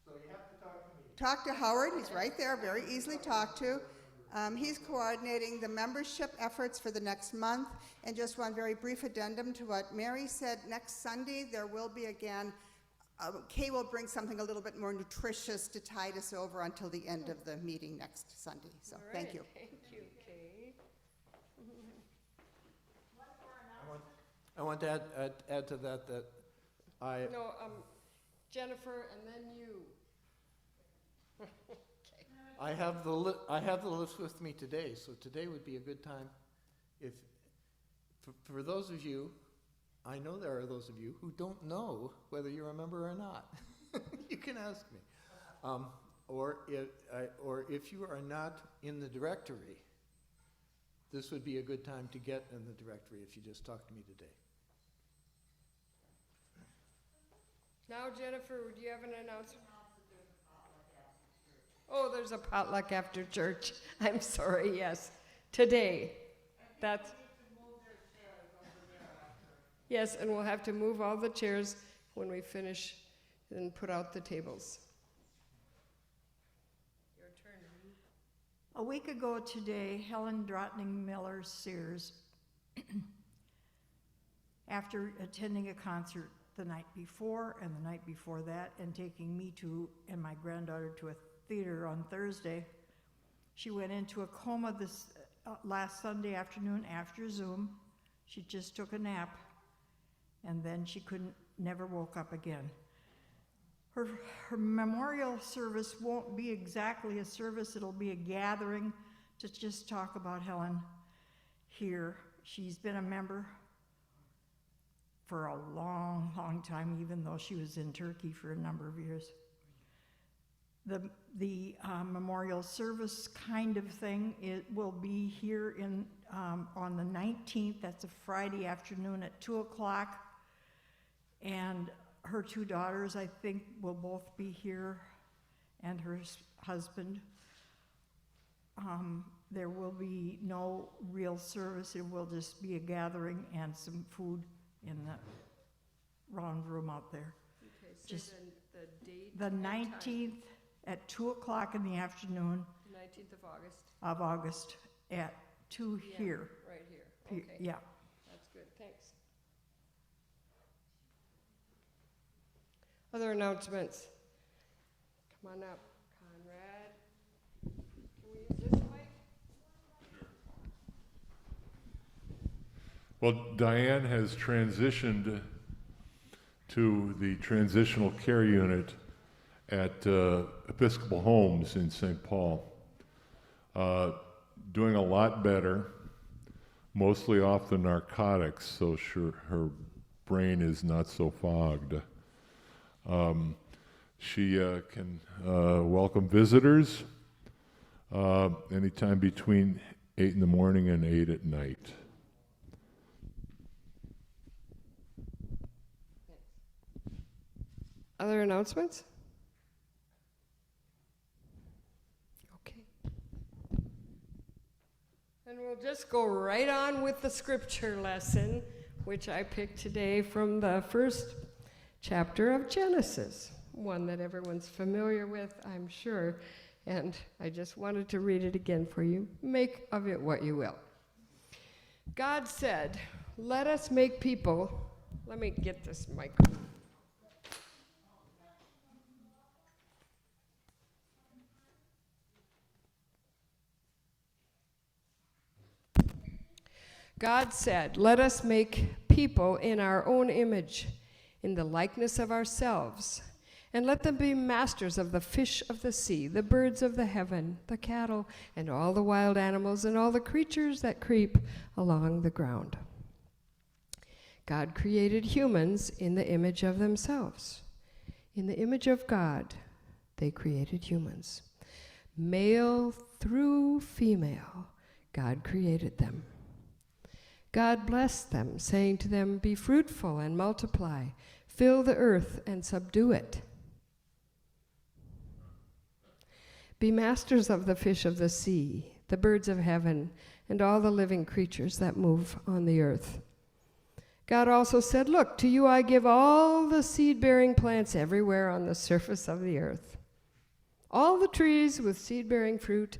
So you have to talk to me. Talk to Howard, he's right there, very easily talked to. He's coordinating the membership efforts for the next month. And just one very brief addendum to what Mary said, next Sunday there will be again, Kay will bring something a little bit more nutritious to tide us over until the end of the meeting next Sunday. So All right, thank you. Thank you, Kay. I want to add to that I. No, Jennifer, and then you. Okay. I have the list with me today, so today would be a good time. If for those of you, I know there are those of you who don't know whether you're a member or not. You can ask me. Or if you are not in the directory, this would be a good time to get in the directory if you just talk to me today. Now, Jennifer, do you have an announcement? Oh, there's a potluck after church. I'm sorry, yes. Today. That's. Yes, and we'll have to move all the chairs when we finish and put out the tables. Your turn. A week ago today, Helen Drottning Miller Sears, after attending a concert the night before and the night before that, and taking me and my granddaughter to a theater on Thursday, she went into a coma this last Sunday afternoon after Zoom. She just took a nap, and then she never woke up again. Her memorial service won't be exactly a service. It'll be a gathering to just talk about Helen here. She's been a member for a long, long time, even though she was in Turkey for a number of years. The memorial service kind of thing, it will be here on the 19th. That's a Friday afternoon at 2 o'clock. And her two daughters, I think, will both be here, and her husband. There will be no real service. It will just be a gathering and some food in the round room out there. Okay, so just the date. the 19th at 2 o'clock in the afternoon 19th of August. of August at 2 here. Right here. Okay. Yeah. That's good. Thanks. Other announcements? Come on up, Conrad. Can we use this mic? Well, Diane has transitioned to the transitional care unit at Episcopal Homes in St. Paul. Doing a lot better, mostly off the narcotics, so sure her brain is not so fogged. She can welcome visitors anytime between 8 in the morning and 8 at night. Other announcements? Okay. And we'll just go right on with the scripture lesson, which I picked today from the first chapter of Genesis, one that everyone's familiar with, I'm sure, and I just wanted to read it again for you. Make of it what you will. God said, "Let us make people." Let me get this microphone. God said, "Let us make people in our own image, in the likeness of ourselves, and let them be masters of the fish of the sea, the birds of the heaven, the cattle, and all the wild animals, and all the creatures that creep along the ground." God created humans in the image of themselves. In the image of God, they created humans. Male through female, God created them. God blessed them, saying to them, "Be fruitful and multiply, fill the earth and subdue it. Be masters of the fish of the sea, the birds of heaven, and all the living creatures that move on the earth." God also said, "Look, to you I give all the seed-bearing plants everywhere on the surface of the earth. All the trees with seed-bearing fruit,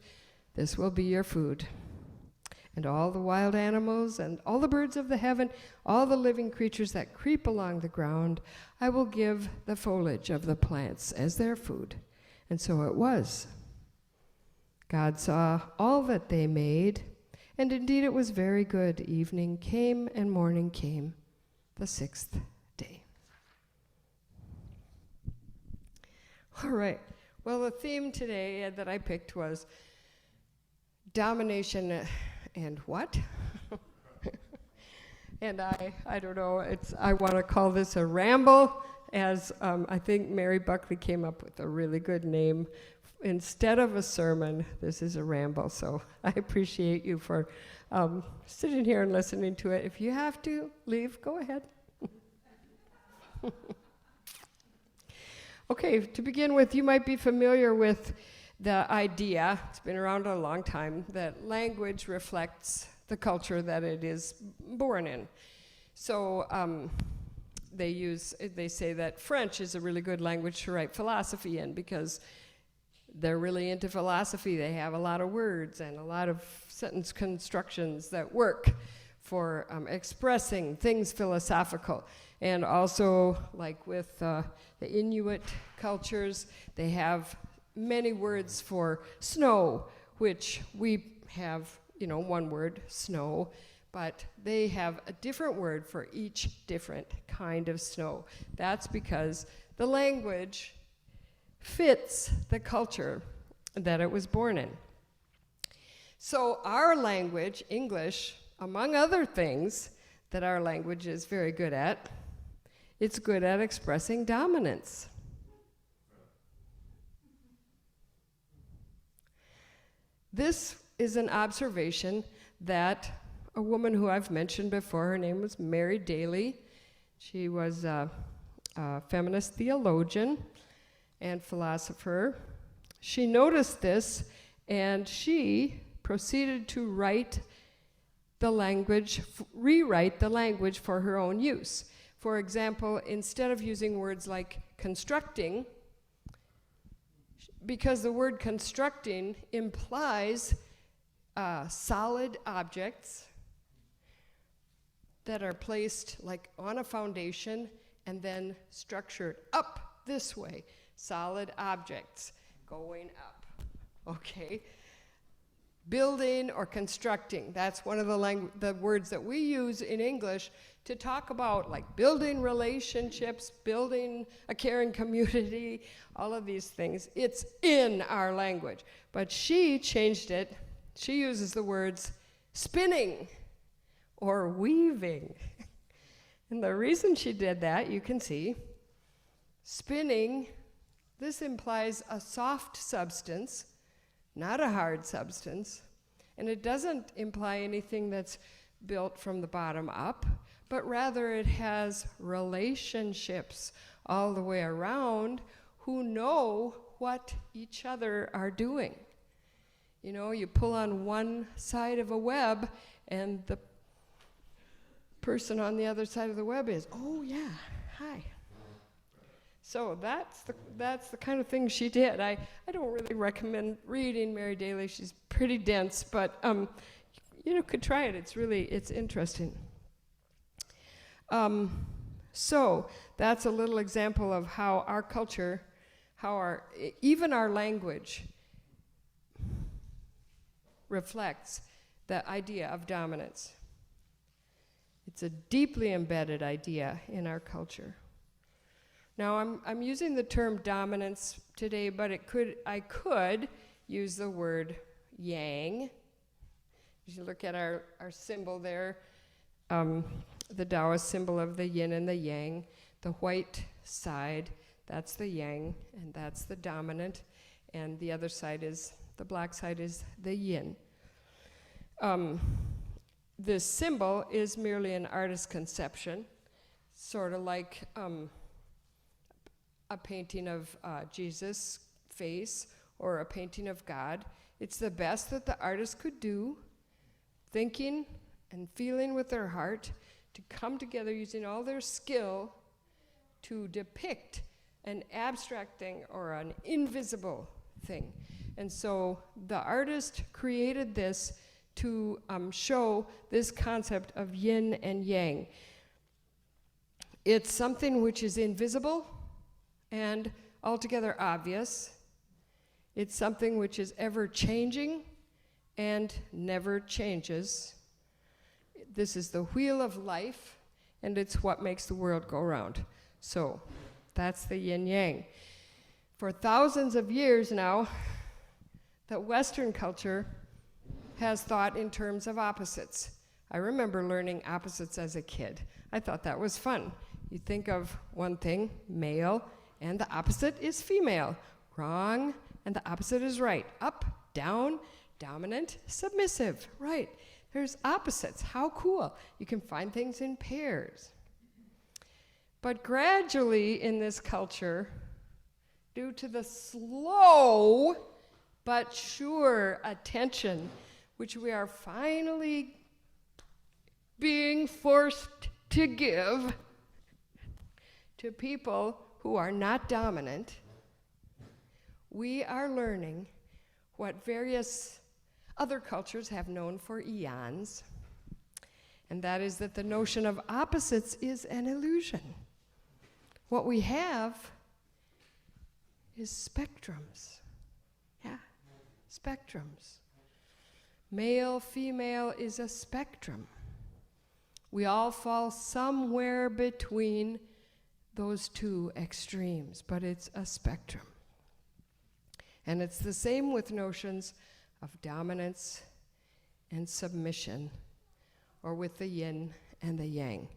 this will be your food. And all the wild animals and all the birds of the heaven, all the living creatures that creep along the ground, I will give the foliage of the plants as their food." And so it was. God saw all that they made, and indeed it was very good. Evening came and morning came, the sixth day. All right, Well, the theme today that I picked was domination and what? And I don't know, I want to call this a ramble, as I think Mary Buckley came up with a really good name. Instead of a sermon, this is a ramble. So I appreciate you for sitting here and listening to it. If you have to leave, go ahead. Okay, to begin with, you might be familiar with the idea, it's been around a long time, that language reflects the culture that it is born in. So they say that French is a really good language to write philosophy in because they're really into philosophy. They have a lot of words and a lot of sentence constructions that work for expressing things philosophical. And also, like with the Inuit cultures, they have many words for snow, which we have, one word, snow, but they have a different word for each different kind of snow. That's because the language fits the culture that it was born in. So our language, English, among other things that our language is very good at, it's good at expressing dominance. This is an observation that a woman who I've mentioned before, her name was Mary Daly. She was a feminist theologian and philosopher. She noticed this, and she proceeded to rewrite the language for her own use. For example, instead of using words like constructing, because the word constructing implies solid objects that are placed like on a foundation and then structured up this way. Solid objects going up, okay? Building or constructing, that's one of the words that we use in English to talk about, like building relationships, building a caring community, all of these things. It's in our language. But she changed it. She uses the words spinning or weaving. And the reason she did that, you can see, spinning, this implies a soft substance, not a hard substance, and it doesn't imply anything that's built from the bottom up, but rather it has relationships all the way around who know what each other are doing. You pull on one side of a web and the person on the other side of the web is, oh yeah, hi. So that's the kind of thing she did. I don't really recommend reading Mary Daly. She's pretty dense, but could try it. It's interesting. So that's a little example of how our culture, even our language reflects the idea of dominance. It's a deeply embedded idea in our culture. Now, I'm using the term dominance today, but I could use the word yang. If you look at our symbol there, the Taoist symbol of the yin and the yang, the white side, that's the yang, and that's the dominant, and the other side the black side is the yin. This symbol is merely an artist's conception, sort of like a painting of Jesus' face or a painting of God. It's the best that the artist could do, thinking and feeling with their heart, to come together using all their skill to depict an abstract thing or an invisible thing. And so the artist created this to show this concept of yin and yang. It's something which is invisible and altogether obvious. It's something which is ever changing and never changes. This is the wheel of life, and it's what makes the world go round. So that's the yin yang. For thousands of years now, the Western culture has thought in terms of opposites. I remember learning opposites as a kid. I thought that was fun. You think of one thing, male, and the opposite is female. Wrong, and the opposite is right. Up, down, dominant, submissive. Right. There's opposites. How cool. You can find things in pairs. But gradually in this culture, due to the slow but sure attention which we are finally being forced to give to people who are not dominant, we are learning what various other cultures have known for eons, and that is that the notion of opposites is an illusion. What we have is spectrums. Yeah, spectrums. Male, female is a spectrum. We all fall somewhere between those two extremes, but it's a spectrum. And it's the same with notions of dominance and submission, or with the yin and the yang.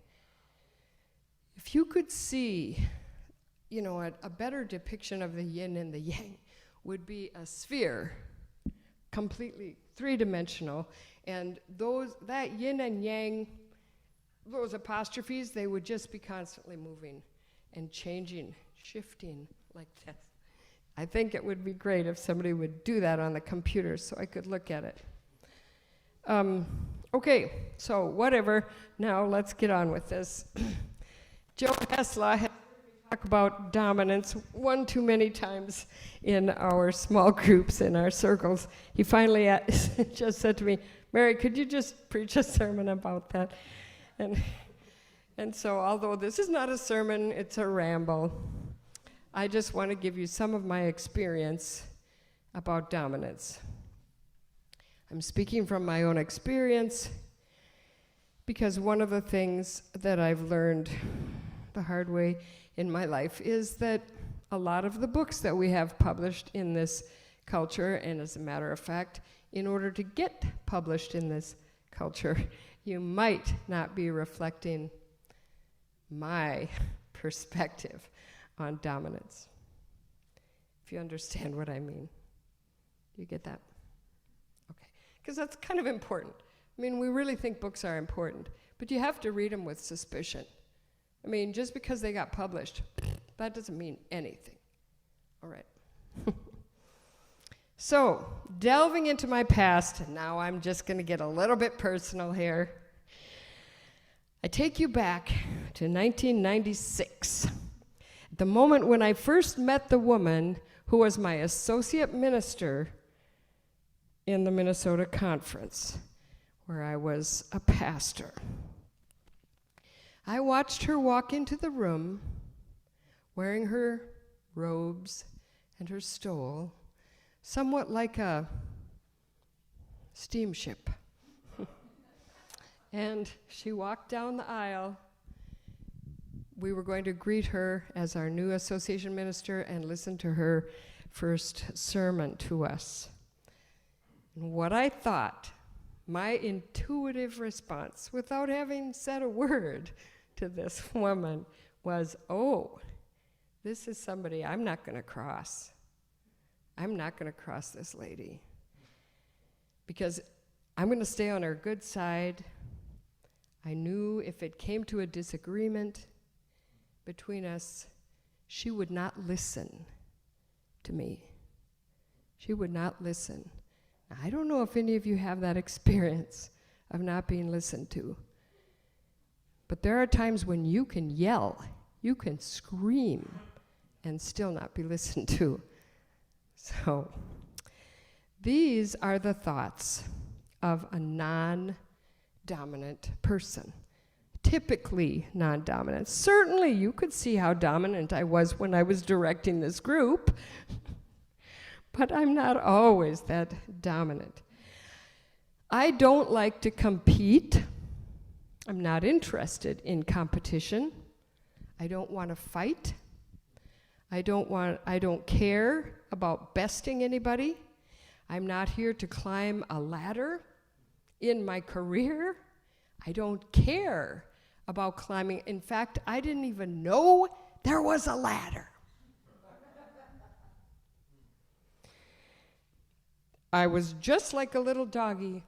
If you could see, a better depiction of the yin and the yang would be a sphere, completely three-dimensional, and that yin and yang, those apostrophes, they would just be constantly moving and changing, shifting like this. I think it would be great if somebody would do that on the computer so I could look at it. Okay, so whatever. Now let's get on with this. Joe Hesla has talked about dominance one too many times in our small groups, in our circles. He finally just said to me, Mary, could you just preach a sermon about that? And so although this is not a sermon, it's a ramble, I just want to give you some of my experience about dominance. I'm speaking from my own experience because one of the things that I've learned the hard way in my life is that a lot of the books that we have published in this culture, and as a matter of fact, in order to get published in this culture, you might not be reflecting my perspective on dominance. If you understand what I mean. Do you get that? Okay. Because that's kind of important. I mean, we really think books are important, but you have to read them with suspicion. I mean, just because they got published, that doesn't mean anything. All right. So, delving into my past, and now I'm just going to get a little bit personal here. I take you back to 1996, the moment when I first met the woman who was my associate minister in the Minnesota Conference, where I was a pastor. I watched her walk into the room wearing her robes and her stole, somewhat like a steamship. And she walked down the aisle. We were going to greet her as our new association minister and listen to her first sermon to us. And what I thought, my intuitive response, without having said a word to this woman, was, oh, this is somebody I'm not going to cross. I'm not going to cross this lady. Because I'm going to stay on her good side. I knew if it came to a disagreement between us, she would not listen to me. She would not listen. Now, I don't know if any of you have that experience of not being listened to. But there are times when you can yell, you can scream, and still not be listened to. So, these are the thoughts of a non-dominant person. Typically non-dominant. Certainly you could see how dominant I was when I was directing this group, but I'm not always that dominant. I don't like to compete. I'm not interested in competition. I don't want to fight. I don't care about besting anybody. I'm not here to climb a ladder in my career. I don't care about climbing. In fact, I didn't even know there was a ladder. I was just like a little doggy,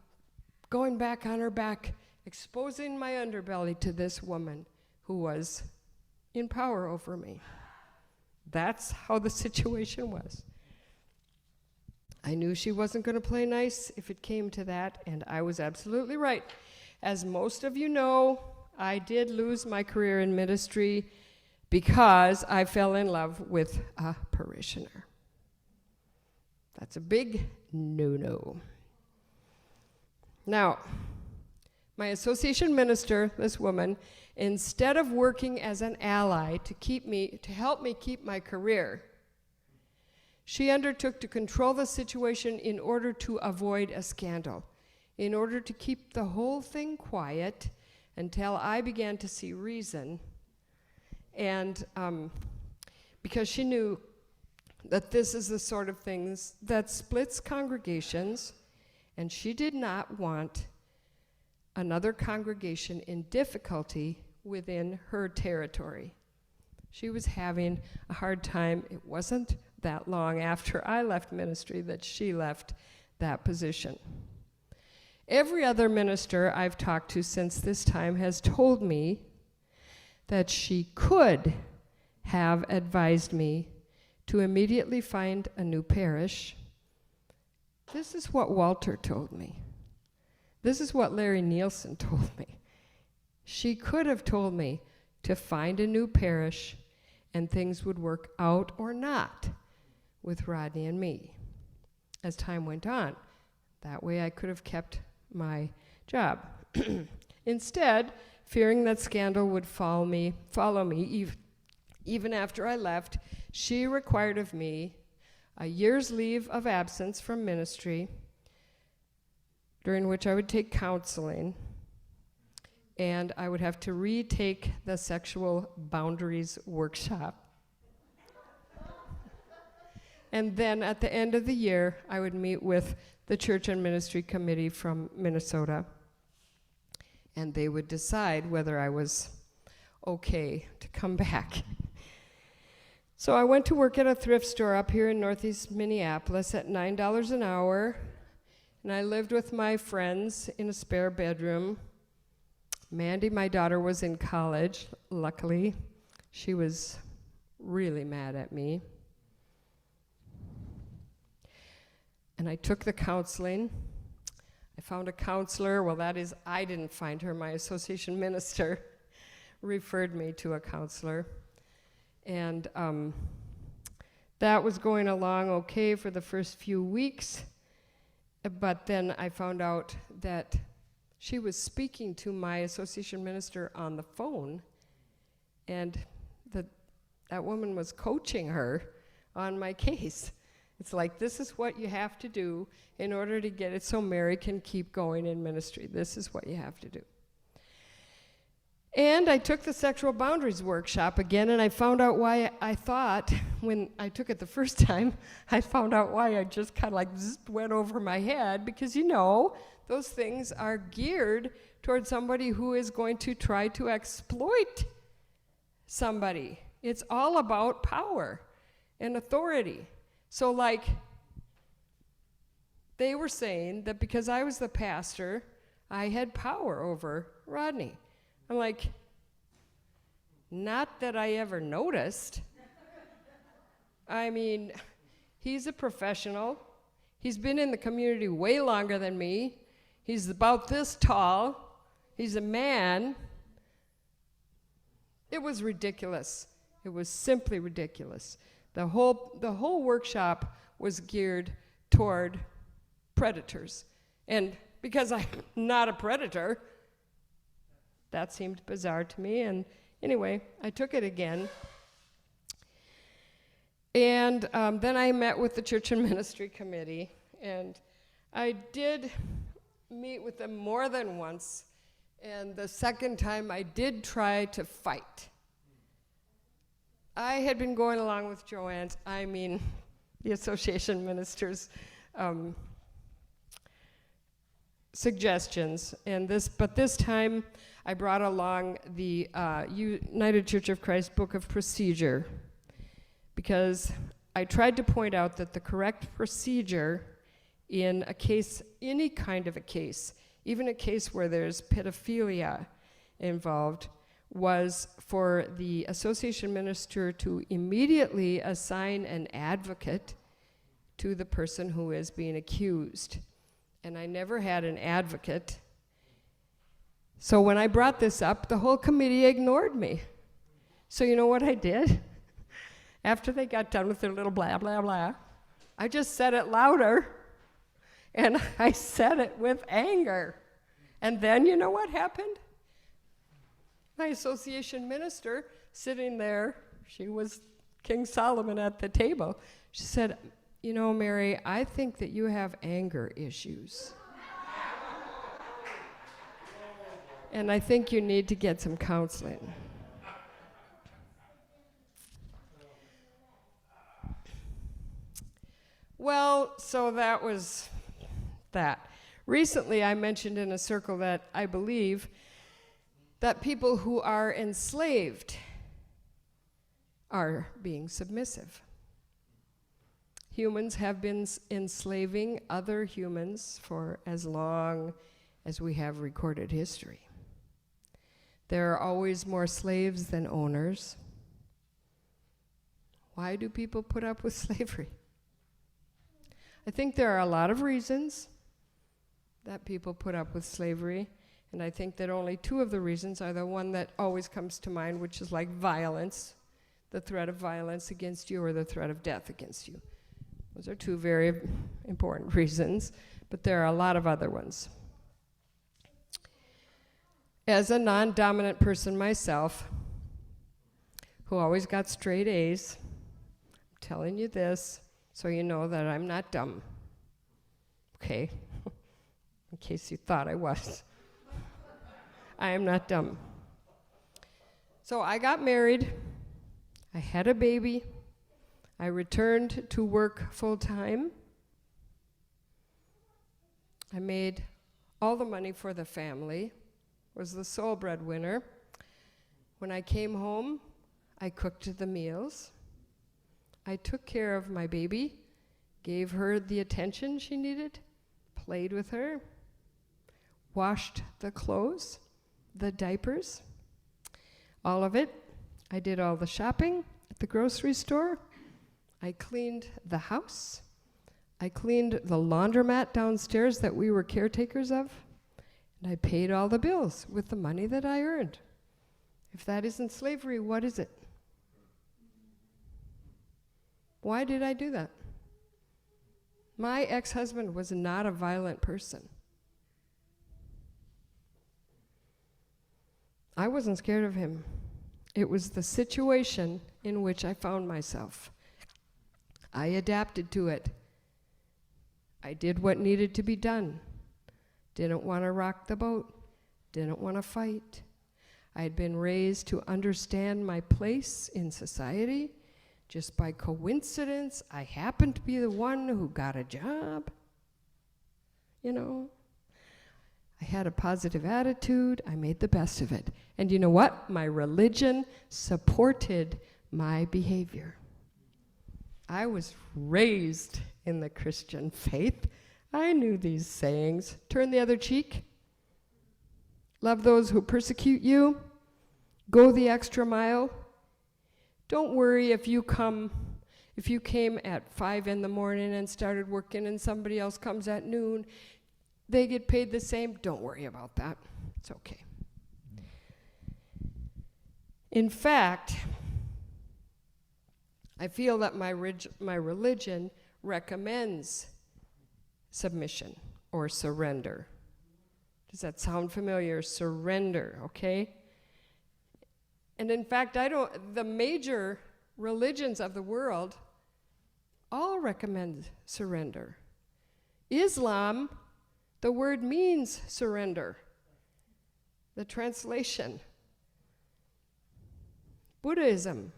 going back on her back, exposing my underbelly to this woman who was in power over me. That's how the situation was. I knew she wasn't going to play nice if it came to that, and I was absolutely right. As most of you know, I did lose my career in ministry because I fell in love with a parishioner. That's a big no-no. Now, my association minister, this woman, instead of working as an ally to help me keep my career, she undertook to control the situation in order to avoid a scandal, in order to keep the whole thing quiet until I began to see reason. And because she knew that this is the sort of things that splits congregations, and she did not want another congregation in difficulty within her territory. She was having a hard time. It wasn't that long after I left ministry that she left that position. Every other minister I've talked to since this time has told me that she could have advised me to immediately find a new parish. This is what Walter told me. This is what Larry Nielsen told me. She could have told me to find a new parish and things would work out or not with Rodney and me as time went on. That way I could have kept my job. Instead, fearing that scandal would follow me even after I left, she required of me a year's leave of absence from ministry, during which I would take counseling, and I would have to retake the sexual boundaries workshop. And then at the end of the year, I would meet with the Church and Ministry Committee from Minnesota, and they would decide whether I was okay to come back. So I went to work at a thrift store up here in Northeast Minneapolis at $9 an hour, and I lived with my friends in a spare bedroom. Mandy, my daughter, was in college, luckily. She was really mad at me. And I took the counseling. I found a counselor. Well, that is, I didn't find her. My association minister referred me to a counselor. And that was going along okay for the first few weeks. But then I found out that she was speaking to my association minister on the phone, and that woman was coaching her on my case. It's like, this is what you have to do in order to get it so Mary can keep going in ministry. This is what you have to do. And I took the sexual boundaries workshop again, and I found out why I thought, when I took it the first time, I found out why I just kind of like went over my head, because those things are geared towards somebody who is going to try to exploit somebody. It's all about power and authority. So they were saying that because I was the pastor, I had power over Rodney. I'm like, not that I ever noticed. I mean, he's a professional. He's been in the community way longer than me. He's about this tall. He's a man. It was ridiculous. It was simply ridiculous. The whole workshop was geared toward predators. And because I'm not a predator, that seemed bizarre to me. And anyway, I took it again. And then I met with the Church and Ministry Committee. And I did meet with them more than once. And the second time I did try to fight. I had been going along with Joanne's, the association minister's suggestions, but this time I brought along the United Church of Christ Book of Procedure, because I tried to point out that the correct procedure in a case, any kind of a case, even a case where there's pedophilia involved, was for the association minister to immediately assign an advocate to the person who is being accused. And I never had an advocate. So when I brought this up, the whole committee ignored me. So you know what I did? After they got done with their little blah, blah, blah, I just said it louder, and I said it with anger. And then you know what happened? My association minister, sitting there, she was King Solomon at the table, she said, you know, Mary, I think that you have anger issues. And I think you need to get some counseling. Well, so that was that. Recently, I mentioned in a circle that I believe that people who are enslaved are being submissive. Humans have been enslaving other humans for as long as we have recorded history. There are always more slaves than owners. Why do people put up with slavery? I think there are a lot of reasons that people put up with slavery. And I think that only two of the reasons are the one that always comes to mind, which is like violence, the threat of violence against you or the threat of death against you. Those are two very important reasons, but there are a lot of other ones. As a non-dominant person myself, who always got straight A's, I'm telling you this so you know that I'm not dumb. Okay? In case you thought I was. I am not dumb. So I got married, I had a baby, I returned to work full time. I made all the money for the family, was the sole breadwinner. When I came home, I cooked the meals. I took care of my baby, gave her the attention she needed, played with her, washed the clothes, the diapers, all of it. I did all the shopping at the grocery store. I cleaned the house. I cleaned the laundromat downstairs that we were caretakers of. And I paid all the bills with the money that I earned. If that isn't slavery, what is it? Why did I do that? My ex-husband was not a violent person. I wasn't scared of him. It was the situation in which I found myself. I adapted to it. I did what needed to be done. Didn't want to rock the boat. Didn't want to fight. I had been raised to understand my place in society. Just by coincidence, I happened to be the one who got a job. You know? I had a positive attitude. I made the best of it. And you know what? My religion supported my behavior. I was raised in the Christian faith. I knew these sayings. Turn the other cheek. Love those who persecute you. Go the extra mile. Don't worry if you came at 5 in the morning and started working and somebody else comes at noon. They get paid the same. Don't worry about that. It's okay. In fact, I feel that my religion recommends submission or surrender. Does that sound familiar? Surrender, okay? And in fact, the major religions of the world all recommend surrender. Islam, the word means surrender. The translation. Buddhism,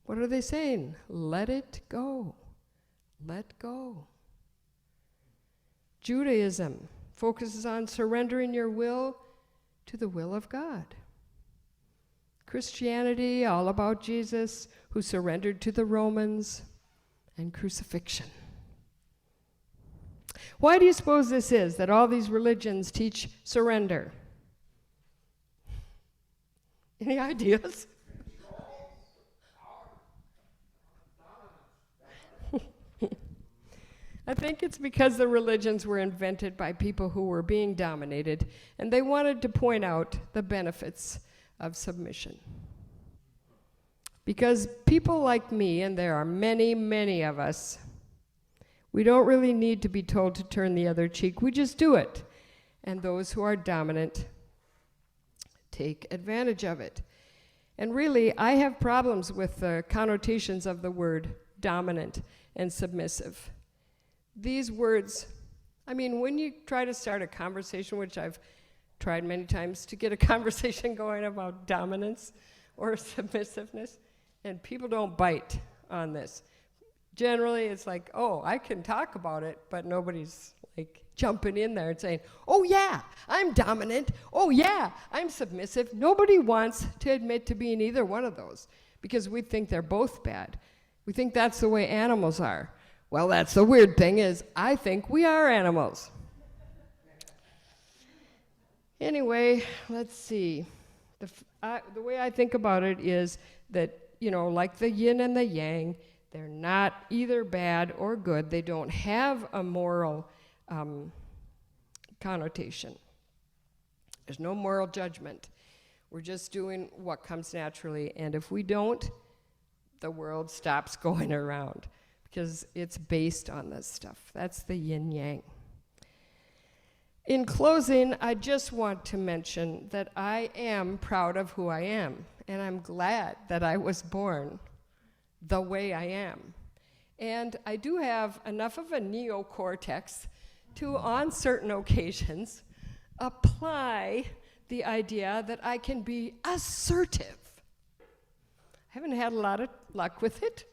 What are they saying? Let it go. Let go. Judaism focuses on surrendering your will to the will of God. Christianity, all about Jesus, who surrendered to the Romans, and crucifixion. Why do you suppose this is, that all these religions teach surrender? Any ideas? I think it's because the religions were invented by people who were being dominated, and they wanted to point out the benefits of submission. Because people like me, and there are many, many of us, we don't really need to be told to turn the other cheek. We just do it. And those who are dominant take advantage of it. And really, I have problems with the connotations of the word dominant and submissive. These words, I mean, when you try to start a conversation, which I've tried many times to get a conversation going about dominance or submissiveness, and people don't bite on this. Generally, it's like, oh, I can talk about it, but nobody's like jumping in there and saying, oh yeah, I'm dominant. Oh yeah, I'm submissive. Nobody wants to admit to being either one of those because we think they're both bad. We think that's the way animals are. Well, that's the weird thing is I think we are animals. Anyway, let's see. The way I think about it is that, you know, like the yin and the yang, they're not either bad or good. They don't have a moral connotation. There's no moral judgment. We're just doing what comes naturally. And if we don't, the world stops going around because it's based on this stuff. That's the yin-yang. In closing, I just want to mention that I am proud of who I am, and I'm glad that I was born the way I am. And I do have enough of a neocortex to, on certain occasions, apply the idea that I can be assertive. I haven't had a lot of luck with it,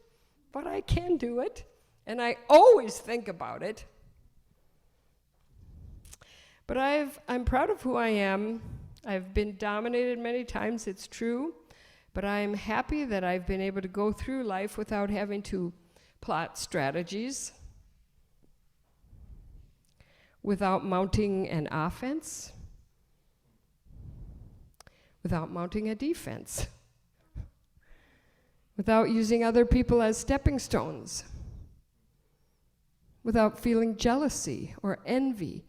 but I can do it, and I always think about it. But I'm proud of who I am. I've been dominated many times, it's true, but I'm happy that I've been able to go through life without having to plot strategies, without mounting an offense, without mounting a defense, without using other people as stepping stones, without feeling jealousy or envy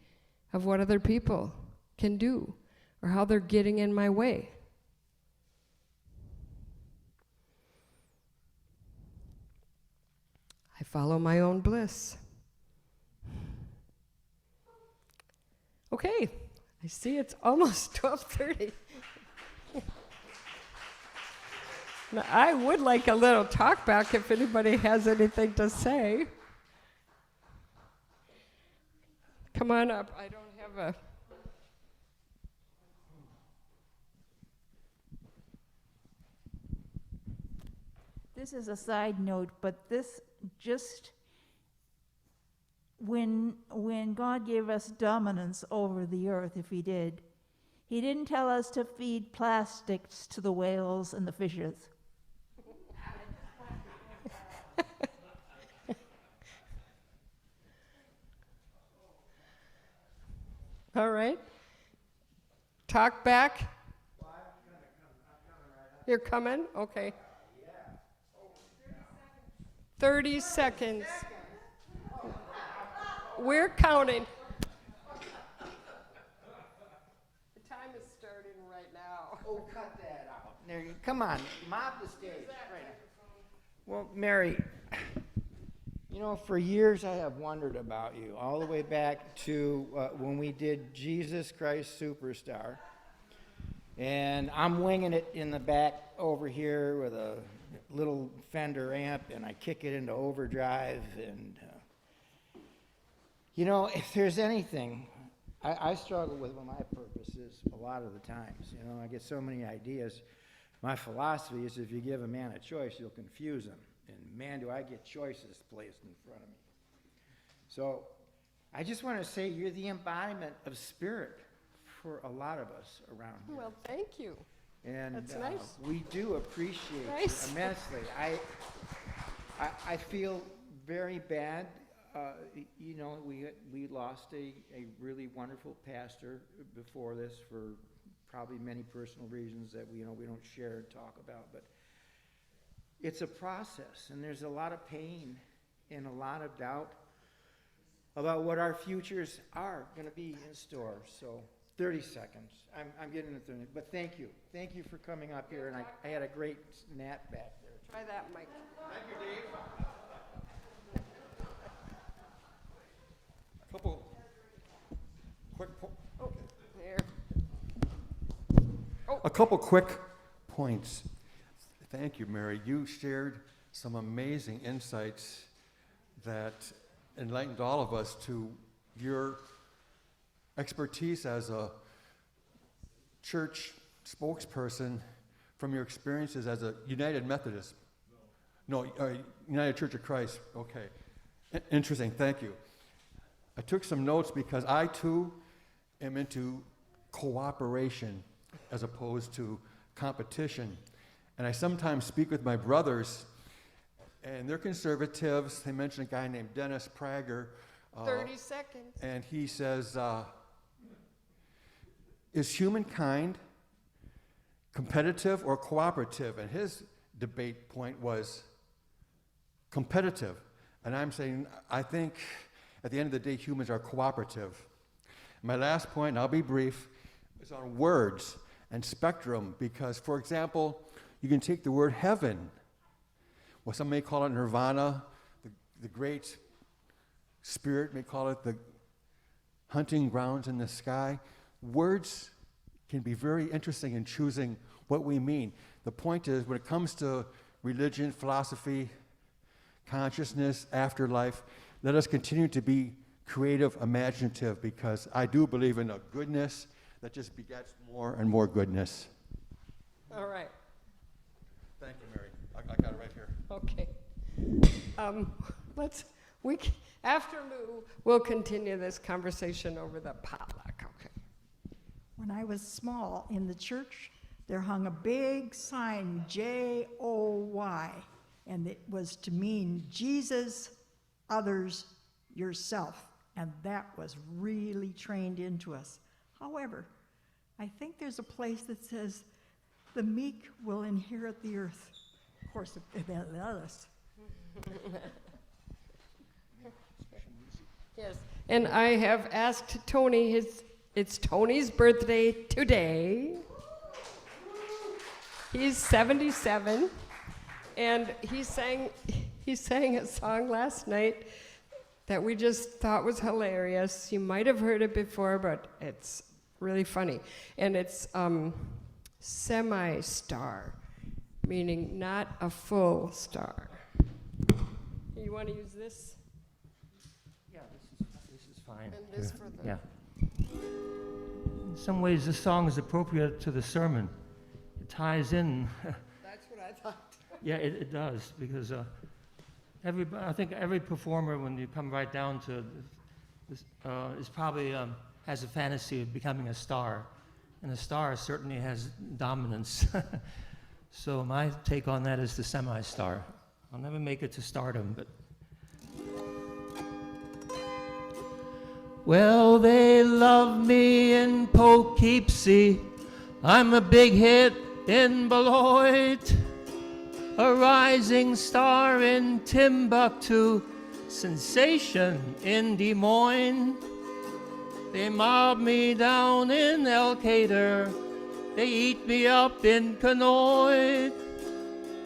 of what other people can do or how they're getting in my way. I follow my own bliss. Okay, I see it's almost 12:30. Now, I would like a little talk back if anybody has anything to say. Come on up. I don't have a... This is a side note, but this just, when God gave us dominance over the earth, if he didn't tell us to feed plastics to the whales and the fishes. All right. Talk back. Well, I'm coming right up. You're coming? Okay. 30 seconds. We're counting. The time is starting right now. Oh, cut that out. There you, come on, mop the stage right now. Well, Mary, you know, for years I have wondered about you, all the way back to when we did Jesus Christ Superstar. And I'm winging it in the back over here with a little Fender amp, and I kick it into overdrive. And, you know, if there's anything, I struggle with what my purpose is a lot of the times. You know, I get so many ideas. My philosophy is if you give a man a choice, you'll confuse him. And man, do I get choices placed in front of me. So I just want to say you're the embodiment of spirit for a lot of us around here. Well, thank you. And That's nice. we do appreciate Nice. immensely. I feel very bad. You know, we lost a really wonderful pastor before this for probably many personal reasons that we don't share and talk about. But it's a process, and there's a lot of pain and a lot of doubt about what our futures are going to be in store. So 30 seconds. I'm getting to 30, but thank you. Thank you for coming up here, and I had a great nap back there. Try that, Mike. Thank you, Dave. A couple quick There. A couple quick points. Thank you, Mary. You shared some amazing insights that enlightened all of us to your expertise as a church spokesperson from your experiences as a United Methodist. No, United Church of Christ. Okay. Interesting. Thank you. I took some notes because I, too, am into cooperation as opposed to competition. And I sometimes speak with my brothers, and they're conservatives. They mentioned a guy named Dennis Prager. 30 seconds. And he says, is humankind competitive or cooperative? And his debate point was competitive. And I'm saying, I think at the end of the day, humans are cooperative. My last point, and I'll be brief, is on words and spectrum, because, for example, you can take the word heaven. Well, some may call it nirvana. The great spirit may call it the hunting grounds in the sky. Words can be very interesting in choosing what we mean. The point is, when it comes to religion, philosophy, consciousness, afterlife, let us continue to be creative, imaginative, because I do believe in a goodness that just begets more and more goodness. All right. Thank you, Mary. I got it right here. Okay. After Lou, we'll continue this conversation over the potluck. Okay. When I was small in the church, there hung a big sign, J-O-Y, and it was to mean Jesus, others, yourself. And that was really trained into us. However, I think there's a place that says, the meek will inherit the earth. Of course, if they let us. Yes, and I have asked Tony, it's Tony's birthday today. He's 77, and he sang a song last night that we just thought was hilarious. You might have heard it before, but it's really funny. And it's semi-star, meaning not a full star. You want to use this? Yeah, this is fine. And this for the... Yeah. In some ways, this song is appropriate to the sermon. It ties in. That's what I thought. Yeah, it does, because I think every performer, when you come right down to this, is probably has a fantasy of becoming a star, and a star certainly has dominance. So my take on that is the semi-star. I'll never make it to stardom, but. Well, they love me in Poughkeepsie. I'm a big hit in Beloit, a rising star in Timbuktu, sensation in Des Moines. They mob me down in Elkader, they eat me up in Canoit.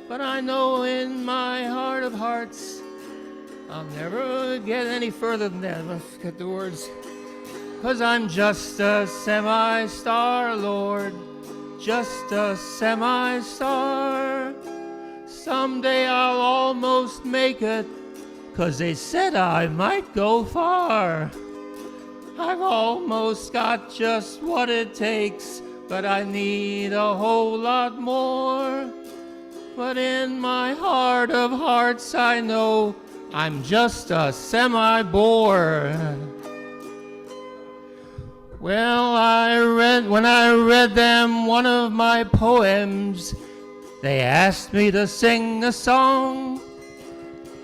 But I know in my heart of hearts, I'll never get any further than that. Let's get the words. 'Cause I'm just a semi-star, Lord, just a semi-star. Someday I'll almost make it, 'cause they said I might go far. I've almost got just what it takes, but I need a whole lot more. But in my heart of hearts I know I'm just a semi-bore. Well, when I read them one of my poems, they asked me to sing a song.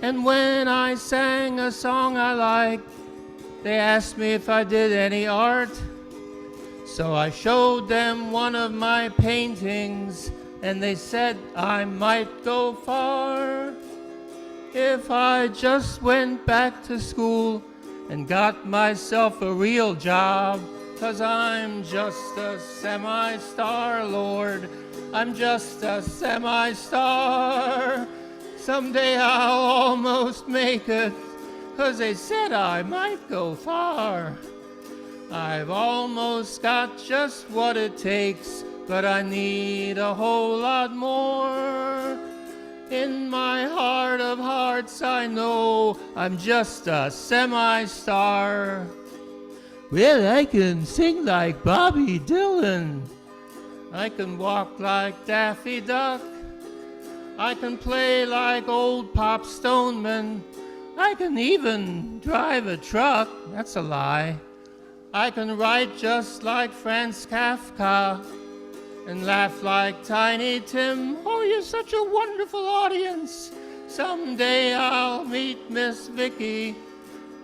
And when I sang a song I liked, they asked me if I did any art. So I showed them one of my paintings, and they said I might go far if I just went back to school and got myself a real job. 'Cause I'm just a semi-star, Lord, I'm just a semi-star. Someday I'll almost make it, 'cause they said I might go far. I've almost got just what it takes, but I need a whole lot more. In my heart of hearts I know I'm just a semi-star. Well, I can sing like Bobby Dylan. I can walk like Daffy Duck. I can play like old Pop Stoneman. I can even drive a truck. That's a lie. I can write just like Franz Kafka and laugh like Tiny Tim. Oh, you're such a wonderful audience. Someday I'll meet Miss Vicky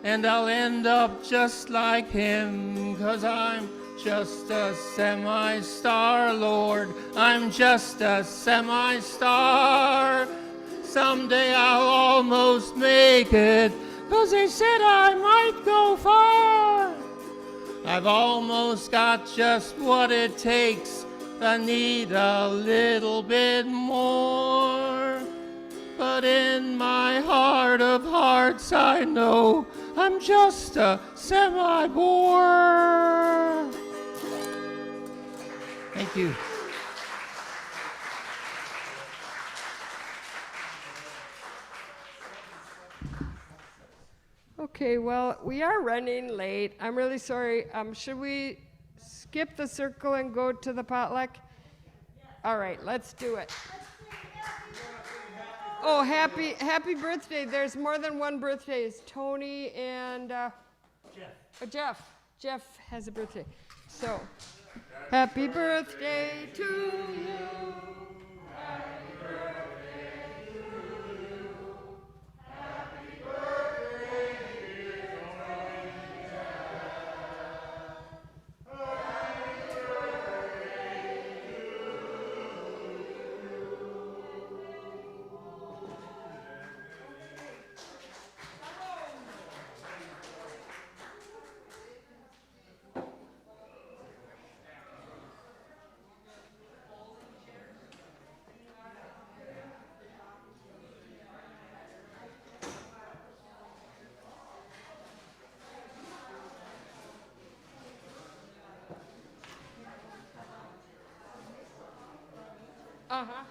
and I'll end up just like him. 'Cause I'm just a semi-star, Lord, I'm just a semi-star. Someday I'll almost make it, 'cause they said I might go far. I've almost got just what it takes, I need a little bit more. But in my heart of hearts I know I'm just a semi-bore. Thank you. Okay, well, we are running late. I'm really sorry. Should we skip the circle and go to the potluck? All right, let's do it. Oh, happy birthday. There's more than one birthday. It's Tony and Jeff. Jeff has a birthday. So, happy birthday to you. Happy birthday to you. Happy birthday, dear Tony Jeff. Happy birthday to you. Uh-huh.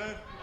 Good.